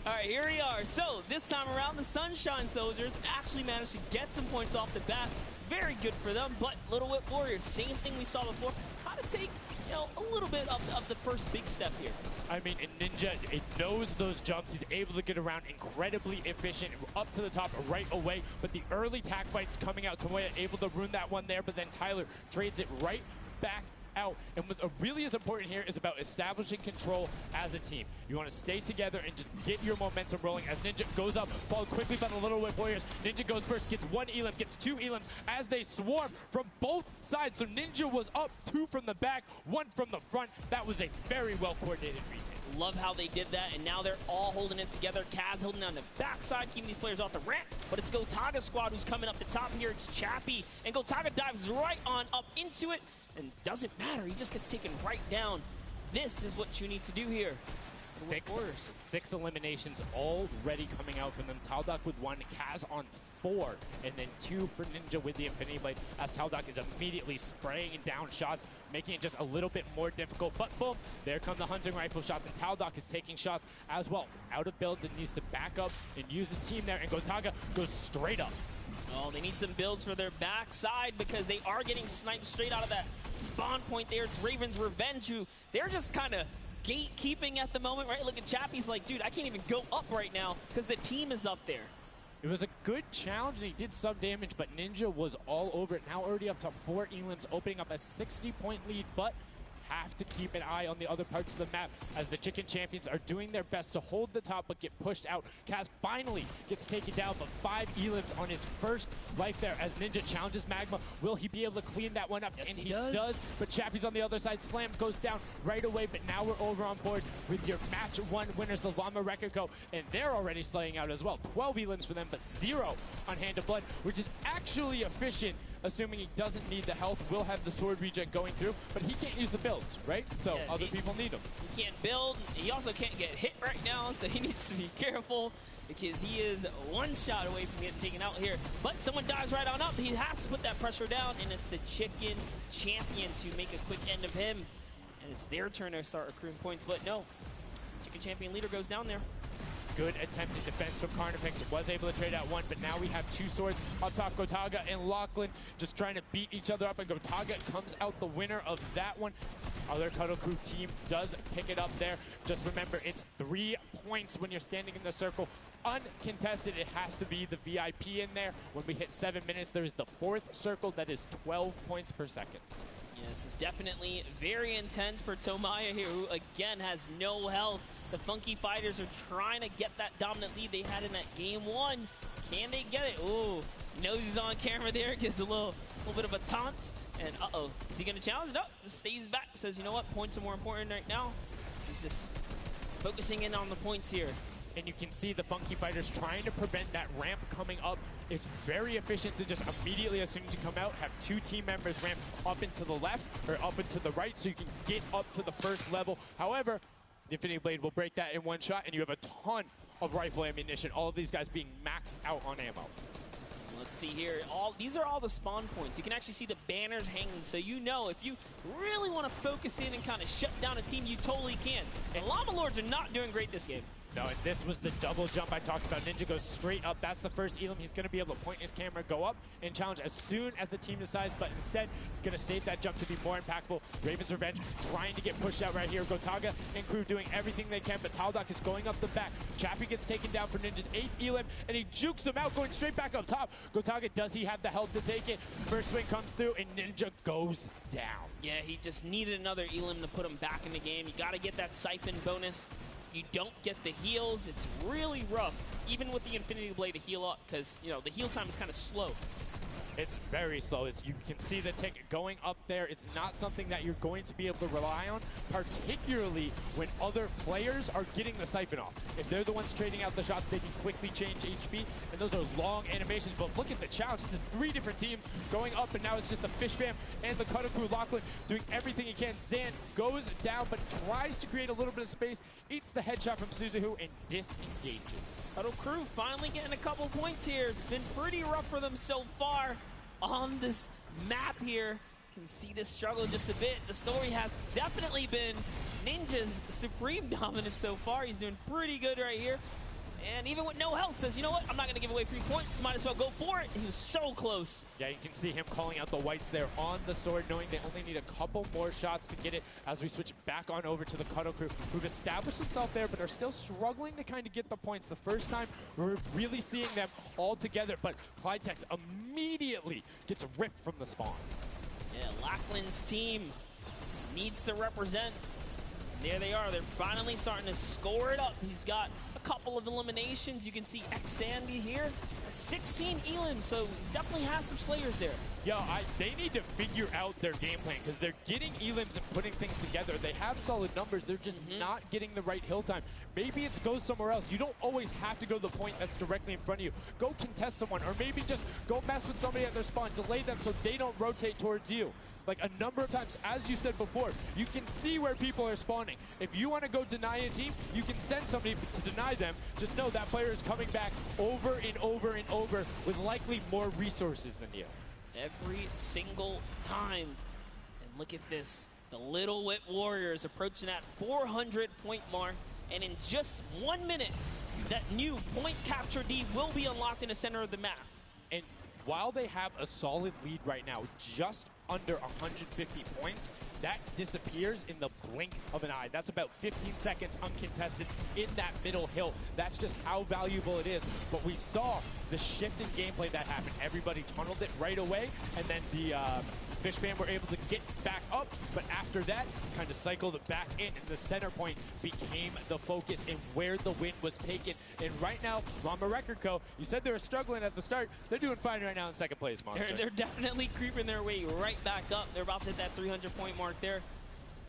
All right, here we are. So this time around, the Sunshine Soldiers actually managed to get some points off the bat. Very good for them, but Little Whip Warriors, same thing we saw before. How to take, a little bit of the first big step here. I mean, Ninja, it knows those jumps. He's able to get around incredibly efficient, up to the top right away. But the early tack fights coming out, Tomoya able to ruin that one there, but then Tyler trades it right back out. And what's really as important here is about establishing control as a team. You want to stay together and just get your momentum rolling as Ninja goes up, followed quickly by the Little Whip Warriors. Ninja goes first, gets 1 elim, gets 2 elim as they swarm from both sides. So Ninja was up 2 from the back, 1 from the front. That was a very well coordinated retake. Love how they did that, and now they're all holding it together. Kaz holding down the backside, keeping these players off the ramp, but it's Gotaga squad who's coming up the top here. It's Chappie, and Gotaga dives right on up into it, and doesn't matter. He just gets taken right down. This is what you need to do here. 6 eliminations already coming out from them. Taldock with 1, Kaz on 4, and then 2 for Ninja with the Infinity Blade, as Taldock is immediately spraying down shots, making it just a little bit more difficult. But boom, there come the hunting rifle shots, and Taldock is taking shots as well. Out of builds and needs to back up and use his team there, and Gotaga goes straight up. Oh, they need some builds for their backside because they are getting sniped straight out of that spawn point there. It's Raven's Revenge, who they're just kind of gatekeeping at the moment, right? Look at Chappie's like, dude, I can't even go up right now because the team is up there. It was a good challenge, and he did some damage, but Ninja was all over it. Now already up to 4 elims, opening up a 60-point lead, but have to keep an eye on the other parts of the map as the Chicken Champions are doing their best to hold the top but get pushed out. Kaz finally gets taken down, but 5 elims on his first life there as Ninja challenges Magma. Will he be able to clean that one up? Yes, and he does. But Chappie's on the other side. Slam goes down right away, but now we're over on board with your match 1 winners, the Llama Record Co, and they're already slaying out as well. 12 elims for them, but 0 on Hand of Blood, which is actually efficient. Assuming he doesn't need the health, will have the sword regen going through, but he can't use the builds, right? So yeah, other people need them. He can't build. He also can't get hit right now, so he needs to be careful because he is 1 shot away from getting taken out here. But someone dives right on up. He has to put that pressure down, and it's the Chicken Champion to make a quick end of him. And it's their turn to start accruing points, but no. Chicken Champion leader goes down there. Good attempted defense from Carnifex. Was able to trade out 1, but now we have 2 swords up top. Gotaga and Lachlan just trying to beat each other up, and Gotaga comes out the winner of that one. Other Cuddle Crew team does pick it up there. Just remember, it's 3 points when you're standing in the circle. Uncontested, it has to be the VIP in there. When we hit 7 minutes, there's the 4th circle that is 12 points per second. Yeah, this is definitely very intense for Tomaya here, who again has no health. The Funky Fighters are trying to get that dominant lead they had in that game 1. Can they get it? Ooh, he knows he's on camera there, gives a little bit of a taunt. And uh-oh, is he gonna challenge? No, stays back, says, you know what, points are more important right now. He's just focusing in on the points here. And you can see the Funky Fighters trying to prevent that ramp coming up. It's very efficient to just immediately, as soon as you come out, have 2 team members ramp up into the left or up into the right so you can get up to the first level. However, the Infinity Blade will break that in 1 shot, and you have a ton of rifle ammunition. All of these guys being maxed out on ammo. Let's see here. These are all the spawn points. You can actually see the banners hanging, so you know if you really want to focus in and kind of shut down a team, you totally can. And Llama Lords are not doing great this game. No, and this was the double jump I talked about. Ninja goes straight up. That's the first elim. He's going to be able to point his camera, go up, and challenge as soon as the team decides, but instead, going to save that jump to be more impactful. Raven's Revenge trying to get pushed out right here. Gotaga and crew doing everything they can, but Taldock is going up the back. Chappie gets taken down for Ninja's 8th elim, and he jukes him out, going straight back up top. Gotaga, does he have the health to take it? First swing comes through, and Ninja goes down. Yeah, he just needed another elim to put him back in the game. You got to get that siphon bonus. You don't get the heals. It's really rough, even with the Infinity Blade to heal up, because, you know, the heal time is kind of slow. It's very slow. You can see the tick going up there. It's not something that you're going to be able to rely on, particularly when other players are getting the siphon off. If they're the ones trading out the shots, they can quickly change HP, and those are long animations. But look at the challenge. The 3 different teams going up, and now it's just the Fish Fam and the Cutter Crew. Lachlan doing everything he can. Zan goes down, but tries to create a little bit of space, eats the headshot from Suzuhu, and disengages. Cuddle Crew finally getting a couple points here. It's been pretty rough for them so far on this map here. Can see this struggle just a bit. The story has definitely been Ninja's supreme dominance so far. He's doing pretty good right here. And even with no health, says, you know what, I'm not going to give away 3 points. Might as well go for it. He was so close. Yeah, you can see him calling out the whites there on the sword, knowing they only need a couple more shots to get it as we switch back on over to the Cuddle Crew, who've established themselves there, but are still struggling to kind of get the points. The first time we're really seeing them all together, but Clydetex immediately gets ripped from the spawn. Yeah, Lachlan's team needs to represent. There they are. They're finally starting to score it up. He's got a couple of eliminations. You can see X-Sandy here. 16 Elim, so definitely has some Slayers there. Yo, they need to figure out their game plan because they're getting Elims and putting things together. They have solid numbers. They're just not getting the right hill time. Maybe it's go somewhere else. You don't always have to go to the point that's directly in front of you. Go contest someone, or maybe just go mess with somebody at their spawn. Delay them so they don't rotate towards you. Like a number of times, as you said before, you can see where people are spawning. If you want to go deny a team, you can send somebody to deny them. Just know that player is coming back over and over and over with likely more resources than you. Every single time. And look at this. The Little Whip Warriors approaching that 400-point mark. And in just 1 minute, that new point capture D will be unlocked in the center of the map. And while they have a solid lead right now, just under 150 points, that disappears in the blink of an eye. That's about 15 seconds uncontested in that middle hill. That's just how valuable it is. But we saw the shift in gameplay that happened. Everybody tunneled it right away, and then the Fish Fam were able to get back up, but after that, kind of cycled it back in, and the center point became the focus and where the win was taken. And right now, Llama Record Co., you said they were struggling at the start. They're doing fine right now in second place, Monster. They're definitely creeping their way right back up. They're about to hit that 300-point mark there.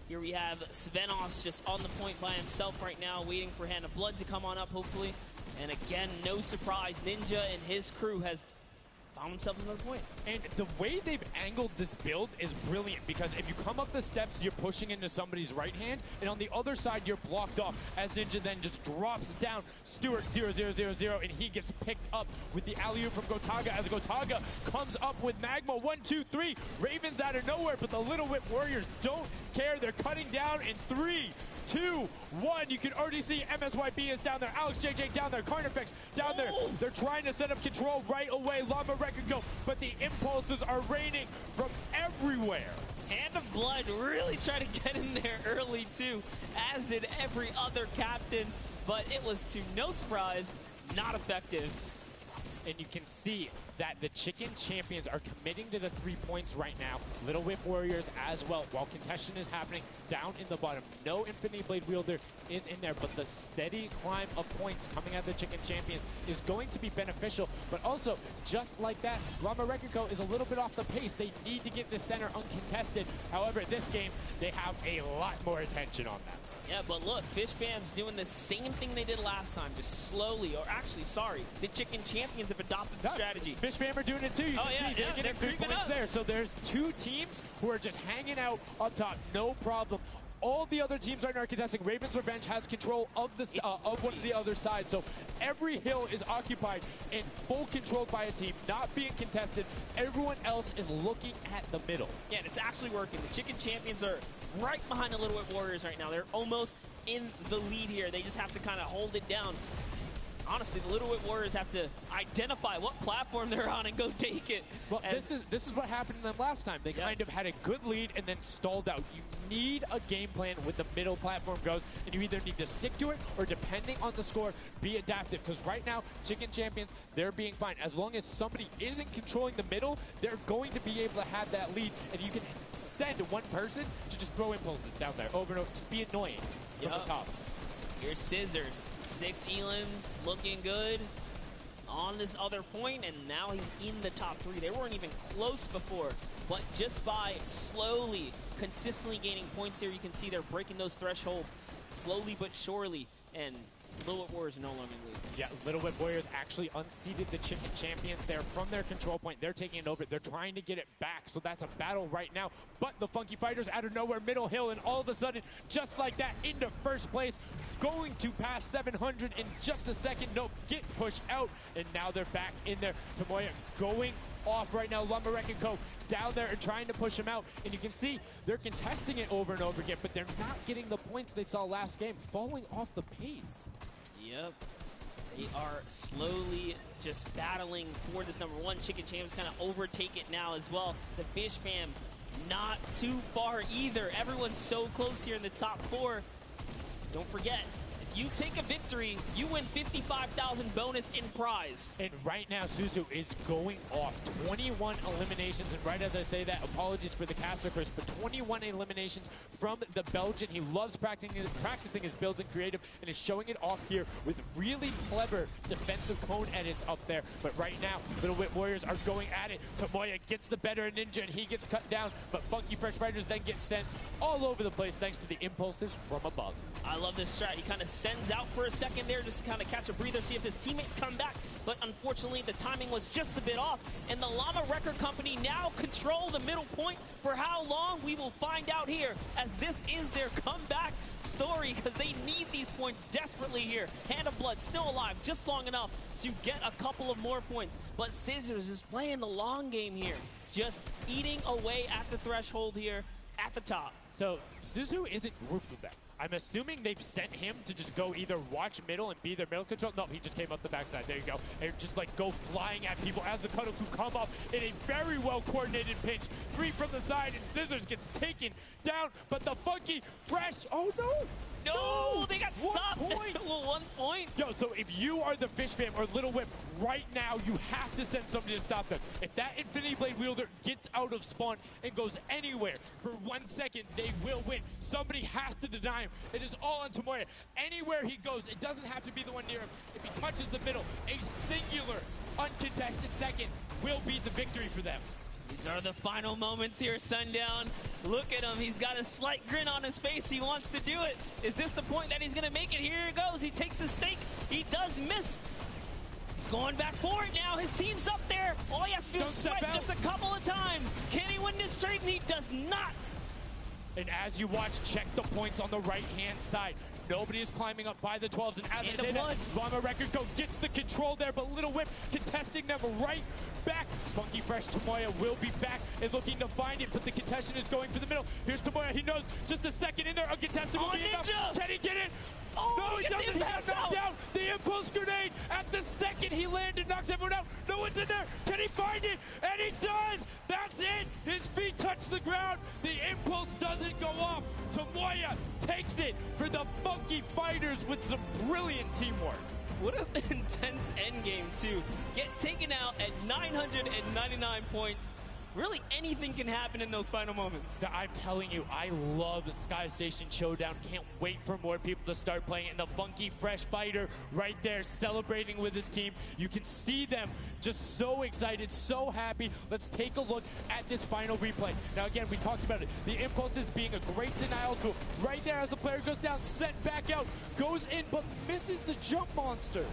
Here we have Svenos just on the point by himself right now, waiting for Hand of Blood to come on up, hopefully. And again, no surprise, Ninja and his crew has found himself another point. And the way they've angled this build is brilliant, because if you come up the steps, you're pushing into somebody's right hand, and on the other side, you're blocked off, as Ninja then just drops down Stewart 0-0-0-0, and he gets picked up with the alley-oop from Gotaga, as Gotaga comes up with Magma. 1, 2, 3. Ravens out of nowhere, but the Little Whip Warriors don't care. They're cutting down in 3, 2, 1. You can already see MSYB is down there. Alex JJ down there. Carnifex down there. They're trying to set up control right away. Llama Record go, but the impulses are raining from everywhere. Hand of Blood really trying to get in there early too, as did every other captain, but it was, to no surprise, not effective. And you can see that the Chicken Champions are committing to the 3 points right now. Little Whip Warriors as well, while contention is happening down in the bottom. No Infinity Blade Wielder is in there, but the steady climb of points coming out of the Chicken Champions is going to be beneficial. But also, just like that, Llama Record Co. is a little bit off the pace. They need to get the center uncontested. However, this game, they have a lot more attention on them. Yeah, but look, Fish Fam's doing the same thing they did last time, just slowly, or actually, sorry, the Chicken Champions have adopted the strategy. Fish Fam are doing it too. You can see they're getting 3 points there. So there's 2 teams who are just hanging out up top, no problem. All the other teams are contesting. Raven's Revenge has control of the of one of the other side. So every hill is occupied and full controlled by a team, not being contested. Everyone else is looking at the middle. Yeah, and it's actually working. The Chicken Champions are right behind the Little Whip Warriors right now. They're almost in the lead here. They just have to kind of hold it down. Honestly, the Little Whip Warriors have to identify what platform they're on and go take it. Well, this is what happened to them last time. They kind of had a good lead and then stalled out. You need a game plan with the middle platform goes, and you either need to stick to it or, depending on the score, be adaptive. Because right now, Chicken Champions, they're being fine. As long as somebody isn't controlling the middle, they're going to be able to have that lead, and you can send one person to just throw impulses down there over and over. Just be annoying from the top. Here's Scissors. 6 Elans looking good on this other point, and now he's in the top 3. They weren't even close before, but just by slowly, consistently gaining points here, you can see they're breaking those thresholds slowly but surely, and Little Whip Warriors are no longer in the lead. Yeah, Little Whip Warriors actually unseated the Chicken Champions there from their control point. They're taking it over. They're trying to get it back, so that's a battle right now. But the Funky Fighters out of nowhere, middle hill, and all of a sudden, just like that, into first place, going to pass 700 in just a second. Nope, get pushed out, and now they're back in there. Tomoya going off right now. Llama Record Co. down there and trying to push him out, and you can see they're contesting it over and over again, but they're not getting the points they saw last game, falling off the pace. Yep. They are slowly just battling for this number 1. Chicken Champs kind of overtake it now as well. The Fish Fam not too far either. Everyone's so close here in the top 4. Don't forget, if You take a victory, you win 55,000 bonus in prize. And right now, Suzu is going off. 21 eliminations, and right as I say that, apologies for the caster curse, but 21 eliminations from the Belgian. He loves practicing his builds in creative and is showing it off here with really clever defensive cone edits up there. But right now, Little Whip Warriors are going at it. Tomoya gets the better of Ninja, and he gets cut down, but Funky Fresh Fighters then get sent all over the place thanks to the impulses from above. I love this strat. He kind of sends out for a second there just to kind of catch a breather, see if his teammates come back. But unfortunately, the timing was just a bit off. And the Llama Record Company now control the middle point. For how long, we will find out here, as this is their comeback story, because they need these points desperately here. Hand of Blood still alive just long enough to get a couple of more points. But Scissors is playing the long game here, just eating away at the threshold here at the top. So Suzu isn't grouped with them. I'm assuming they've sent him to just go either watch middle and be their middle control. No, he just came up the backside. There you go. And just like go flying at people as the Kadoku come up in a very well coordinated pinch. 3 from the side, and Scissors gets taken down, but the Funky Fresh, oh no! No, they got stopped. 1 point. Yo, so if you are the Fish Fam or Little Whip, right now you have to send somebody to stop them. If that Infinity Blade wielder gets out of spawn and goes anywhere for 1 second, they will win. Somebody has to deny him. It is all on Tomoya. Anywhere he goes, it doesn't have to be the one near him. If he touches the middle, a singular uncontested second will be the victory for them. These are the final moments here, Sundown. Look at him. He's got a slight grin on his face. He wants to do it. Is this the point that he's going to make it? Here he goes. He takes the stake. He does miss. He's going back for it now. His team's up there. All he has to do is swipe just a couple of times. Can he win this straight? And he does not. And as you watch, check the points on the right-hand side. Nobody is climbing up by the 12s, and as they did, Llama Record Go gets the control there, but Little Whip contesting them right back. Funky Fresh Tomoya will be back and looking to find it, but the contestant is going for the middle. Here's Tomoya. He knows just a second in there. Uncontested will be enough. Can he get it? Oh, no, he doesn't. He got knocked down. The impulse grenade at the second he landed knocks everyone out. No one's in there. Can he find it? And he does. That's it. His feet touch the ground. The impulse doesn't go off. Tomoya takes it for the Funky Fighters with some brilliant teamwork. What an intense endgame, too. Get taken out at 999 points. Really, anything can happen in those final moments. I'm telling you, I love the Sky Station Showdown. Can't wait for more people to start playing. And the Funky Fresh Fighter right there celebrating with his team. You can see them just so excited, so happy. Let's take a look at this final replay. Now, again, we talked about it. The impulses being a great denial tool. Right there as the player goes down, sent back out, goes in, but misses the jump monster.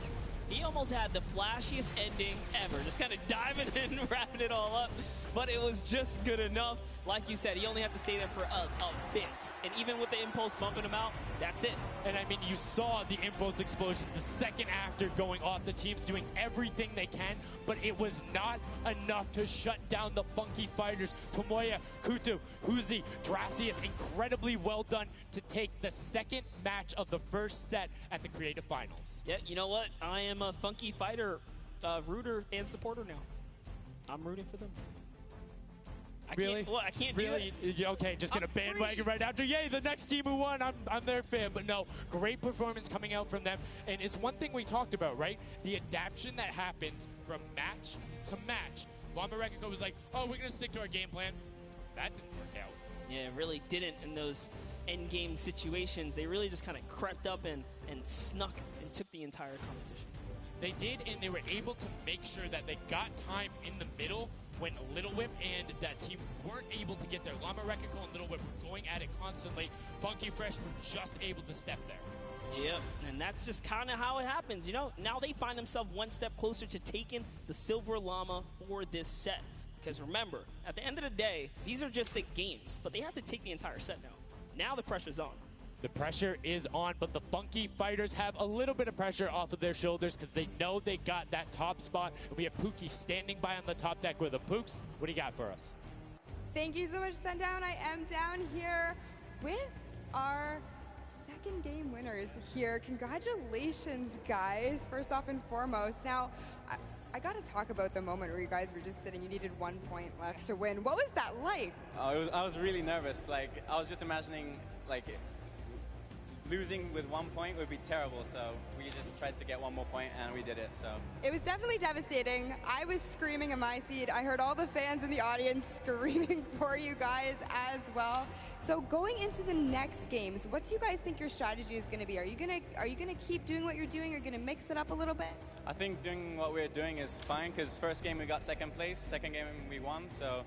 He almost had the flashiest ending ever. Just kind of diving in and wrapping it all up. But it was just good enough. Like you said, he only had to stay there for a bit. And even with the impulse bumping him out, that's it. And I mean, you saw the impulse explosions the second after going off. The team's doing everything they can, but it was not enough to shut down the Funky Fighters. Tomoya, Kutu, Huzi, Dracius, incredibly well done to take the second match of the first set at the Creative Finals. Yeah, you know what? I am a Funky Fighter rooter and supporter now. I'm rooting for them. Really? I can't do it. Okay, just gonna bandwagon right after. Yay, the next team who won, I'm their fan. But no, great performance coming out from them. And it's one thing we talked about, right? The adaptation that happens from match to match. Llama Record was like, oh, we're gonna stick to our game plan. That didn't work out. Yeah, it really didn't in those end game situations. They really just kind of crept up and snuck and took the entire competition. They did, and they were able to make sure that they got time in the middle when Little Whip and that team weren't able to get there. Llama Record and Little Whip were going at it constantly. Funky Fresh were just able to step there. Yep, and that's just kind of how it happens, you know? Now they find themselves one step closer to taking the Silver Llama for this set. Because remember, at the end of the day, these are just the games, but they have to take the entire set now. Now the pressure's on. The pressure is on, but the Funky Fighters have a little bit of pressure off of their shoulders because they know they got that top spot. And we have Pookie standing by on the top deck with the Pooks. What do you got for us? Thank you so much, Sundown. I am down here with our second game winners here. Congratulations, guys, first off and foremost. Now, I got to talk about the moment where you guys were just sitting. You needed 1 point left to win. What was that like? I was really nervous. Like, I was just imagining, like, losing with 1 point would be terrible. So we just tried to get 1 more point, and we did it. So It was definitely devastating. I was screaming in my seat. I heard all the fans in the audience screaming for you guys as well. So going into the next games, what do you guys think your strategy is going to be? Are you gonna keep doing what you're doing? Are you gonna mix it up a little bit? I think doing what we're doing is fine because first game we got second place, second game we won. So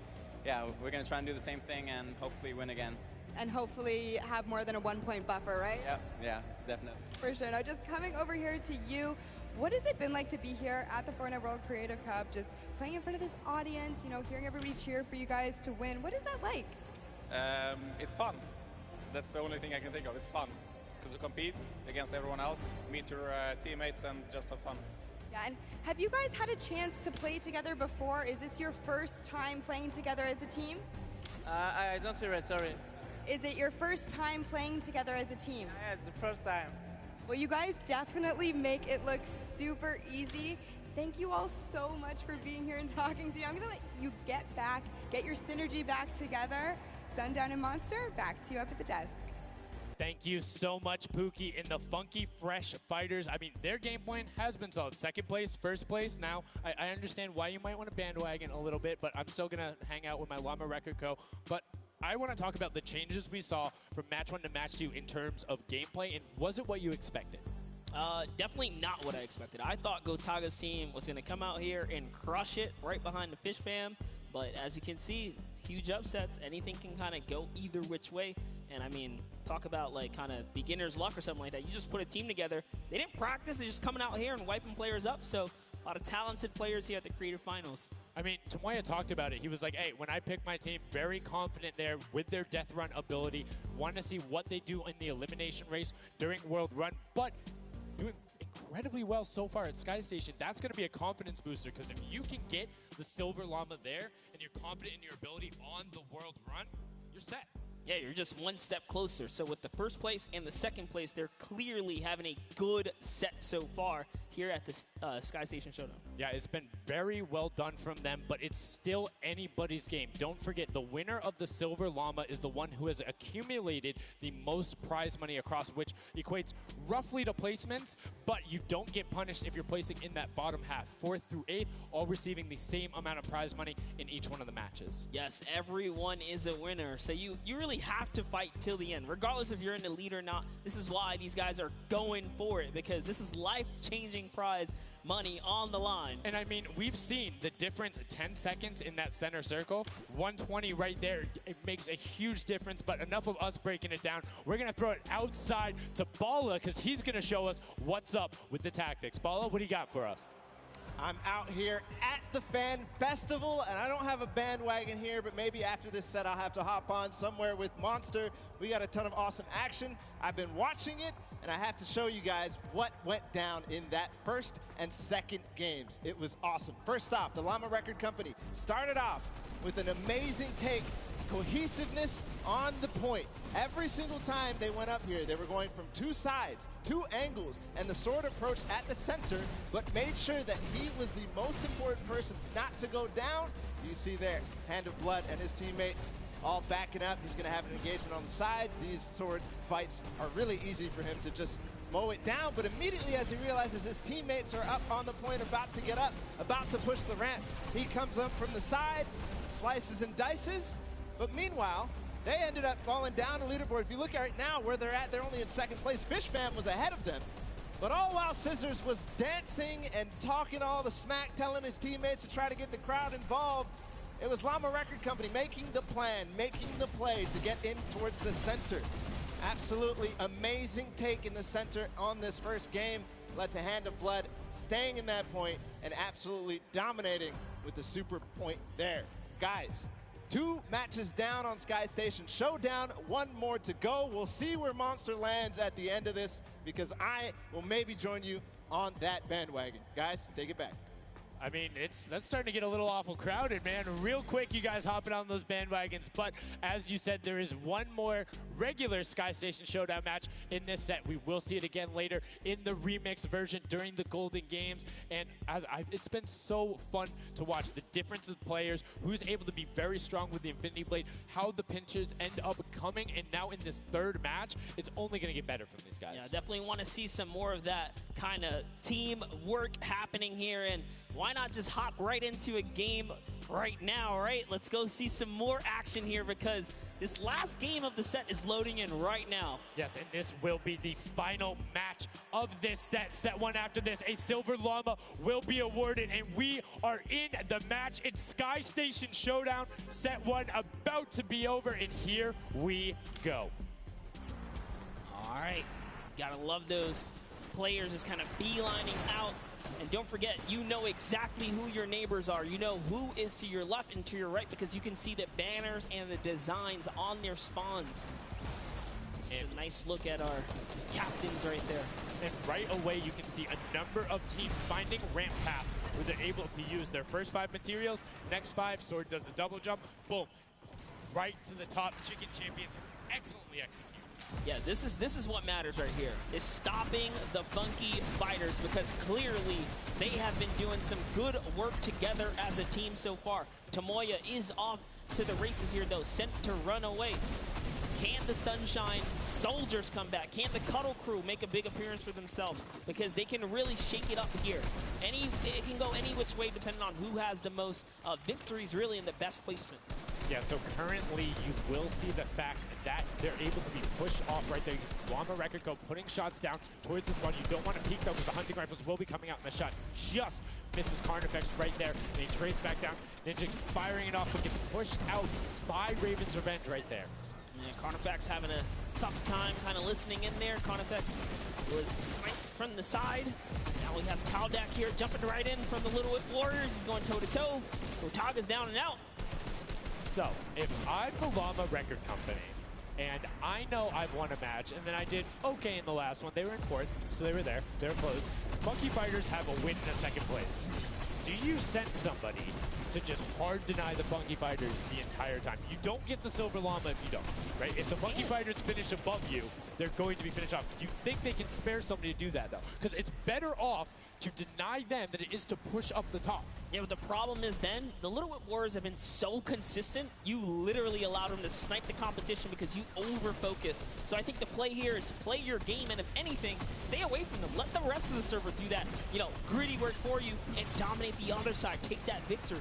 yeah, we're gonna try and do the same thing and hopefully win again. And hopefully have more than a 1 point buffer, right? Yep, yeah, definitely. For sure. Now, just coming over here to you, what has it been like to be here at the Fortnite World Creative Cup, just playing in front of this audience, you know, hearing everybody cheer for you guys to win? What is that like? It's fun. That's the only thing I can think of. It's fun to compete against everyone else, meet your teammates, and just have fun. Yeah, and have you guys had a chance to play together before? Is this your first time playing together as a team? I don't hear it, sorry. Is it your first time playing together as a team? Yeah, it's the first time. Well, you guys definitely make it look super easy. Thank you all so much for being here and talking to you. I'm going to let you get your synergy back together. Sundown and Monster, back to you up at the desk. Thank you so much, Pookie. And the Funky Fresh Fighters, I mean, their game plan has been solid. Second place, first place. Now, I understand why you might want to bandwagon a little bit, but I'm still going to hang out with my Llama Record Co. But I want to talk about the changes we saw from match 1 to match 2 in terms of gameplay, and was it what you expected? Definitely not what I expected. I thought Gotaga's team was going to come out here and crush it right behind the Fish Fam, but as you can see, huge upsets. Anything can kind of go either which way, and I mean, talk about like kind of beginner's luck or something like that. You just put a team together. They didn't practice. They're just coming out here and wiping players up, so a lot of talented players here at the Creative Finals. I mean, Tomoya talked about it. He was like, hey, when I pick my team, very confident there with their death run ability. Want to see what they do in the elimination race during World Run, but doing incredibly well so far at Sky Station. That's going to be a confidence booster because if you can get the Silver Llama there and you're confident in your ability on the World Run, you're set. Yeah, you're just one step closer. So with the first place and the second place, they're clearly having a good set so far here at the Sky Station Showdown. Yeah, it's been very well done from them, but it's still anybody's game. Don't forget, the winner of the Silver Llama is the one who has accumulated the most prize money across, which equates roughly to placements, but you don't get punished if you're placing in that bottom half. 4th through 8th, all receiving the same amount of prize money in each one of the matches. Yes, everyone is a winner. So you really have to fight till the end, regardless if you're in the lead or not. This is why these guys are going for it, because this is life-changing prize money on the line. And I mean, we've seen the difference 10 seconds in that center circle. 120 right there. It makes a huge difference, but enough of us breaking it down. We're going to throw it outside to Bala because he's going to show us what's up with the tactics. Bala, what do you got for us? I'm out here at the Fan Festival, and I don't have a bandwagon here, but maybe after this set I'll have to hop on somewhere with Monster. We got a ton of awesome action. I've been watching it, and I have to show you guys what went down in that first and second games. It was awesome. First off, the Llama Record Company started off with an amazing take. Cohesiveness on the point. Every single time they went up here, they were going from 2 sides, 2 angles, and the sword approach at the center, but made sure that he was the most important person not to go down. You see there, Hand of Blood and his teammates all backing up. He's going to have an engagement on the side. These sword fights are really easy for him to just mow it down, but immediately as he realizes his teammates are up on the point, about to get up, about to push the ramps, he comes up from the side, slices and dices. But meanwhile, they ended up falling down the leaderboard. If you look at it now where they're at, they're only in second place. Fish Fam was ahead of them. But all while Scissors was dancing and talking all the smack, telling his teammates to try to get the crowd involved, it was Llama Record Company making the plan, making the play to get in towards the center. Absolutely amazing take in the center on this first game. Led to Hand of Blood staying in that point and absolutely dominating with the super point there. Guys, 2 matches down on Sky Station Showdown, 1 more to go. We'll see where Monster lands at the end of this, because I will maybe join you on that bandwagon. Guys, take it back. I mean, that's starting to get a little awful crowded, man. Real quick, you guys hopping on those bandwagons. But as you said, there is one more regular Sky Station Showdown match in this set. We will see it again later in the remix version during the Golden Games. And it's been so fun to watch the difference of players, who's able to be very strong with the Infinity Blade, how the pinches end up coming. And now in this third match, it's only going to get better from these guys. Yeah, definitely want to see some more of that kind of team work happening here. And why not just hop right into a game right now, right? Let's go see some more action here because this last game of the set is loading in right now. Yes, and this will be the final match of this set. Set one after this, a Silver Llama will be awarded, and we are in the match. It's Sky Station Showdown. Set one about to be over, and here we go. All right, gotta love those players just kind of beelining out. And don't forget, you know exactly who your neighbors are. You know who is to your left and to your right because you can see the banners and the designs on their spawns. And a nice look at our captains right there. And right away, you can see a number of teams finding ramp paths where they're able to use their first 5 materials. Next 5, Sword does a double jump. Boom. Right to the top. Chicken Champions excellently executed. Yeah, this is what matters right here, is stopping the Funky Fighters because clearly they have been doing some good work together as a team so far. Tomoya is off to the races here, though, sent to run away. Can the Sunshine Soldiers come back? Can the Cuddle Crew make a big appearance for themselves? Because they can really shake it up here. It can go any which way depending on who has the most victories really in the best placement. Yeah, so currently you will see the fact that they're able to be pushed off right there. Llama Record go putting shots down towards this one. You don't want to peek though because the hunting rifles will be coming out in the shot. Just misses Carnifex right there, and he trades back down. Ninja firing it off, but gets pushed out by Raven's Revenge right there. Yeah, Carnifex having a tough time kind of listening in there. Carnifex was sniped from the side. Now we have Taldak here jumping right in from the Little Whip Warriors. He's going toe-to-toe. Otaga's down and out. So, if I'm the Llama Record Company, and I know I've won a match, and then I did okay in the last one, they were in 4th, so they were there, they were close. Funky Fighters have a win in a 2nd place. Do you send somebody to just hard deny the Funky Fighters the entire time? You don't get the Silver Llama if you don't, right? If the Funky Fighters finish above you, they're going to be finished off. Do you think they can spare somebody to do that, though? Because it's better off to deny them than it is to push up the top. Yeah, but the problem is then, the Little Whip Warriors have been so consistent, you literally allowed them to snipe the competition because you over-focus. So I think the play here is play your game, and if anything, stay away from them. Let the rest of the server do that, gritty work for you and dominate the other side. Take that victory.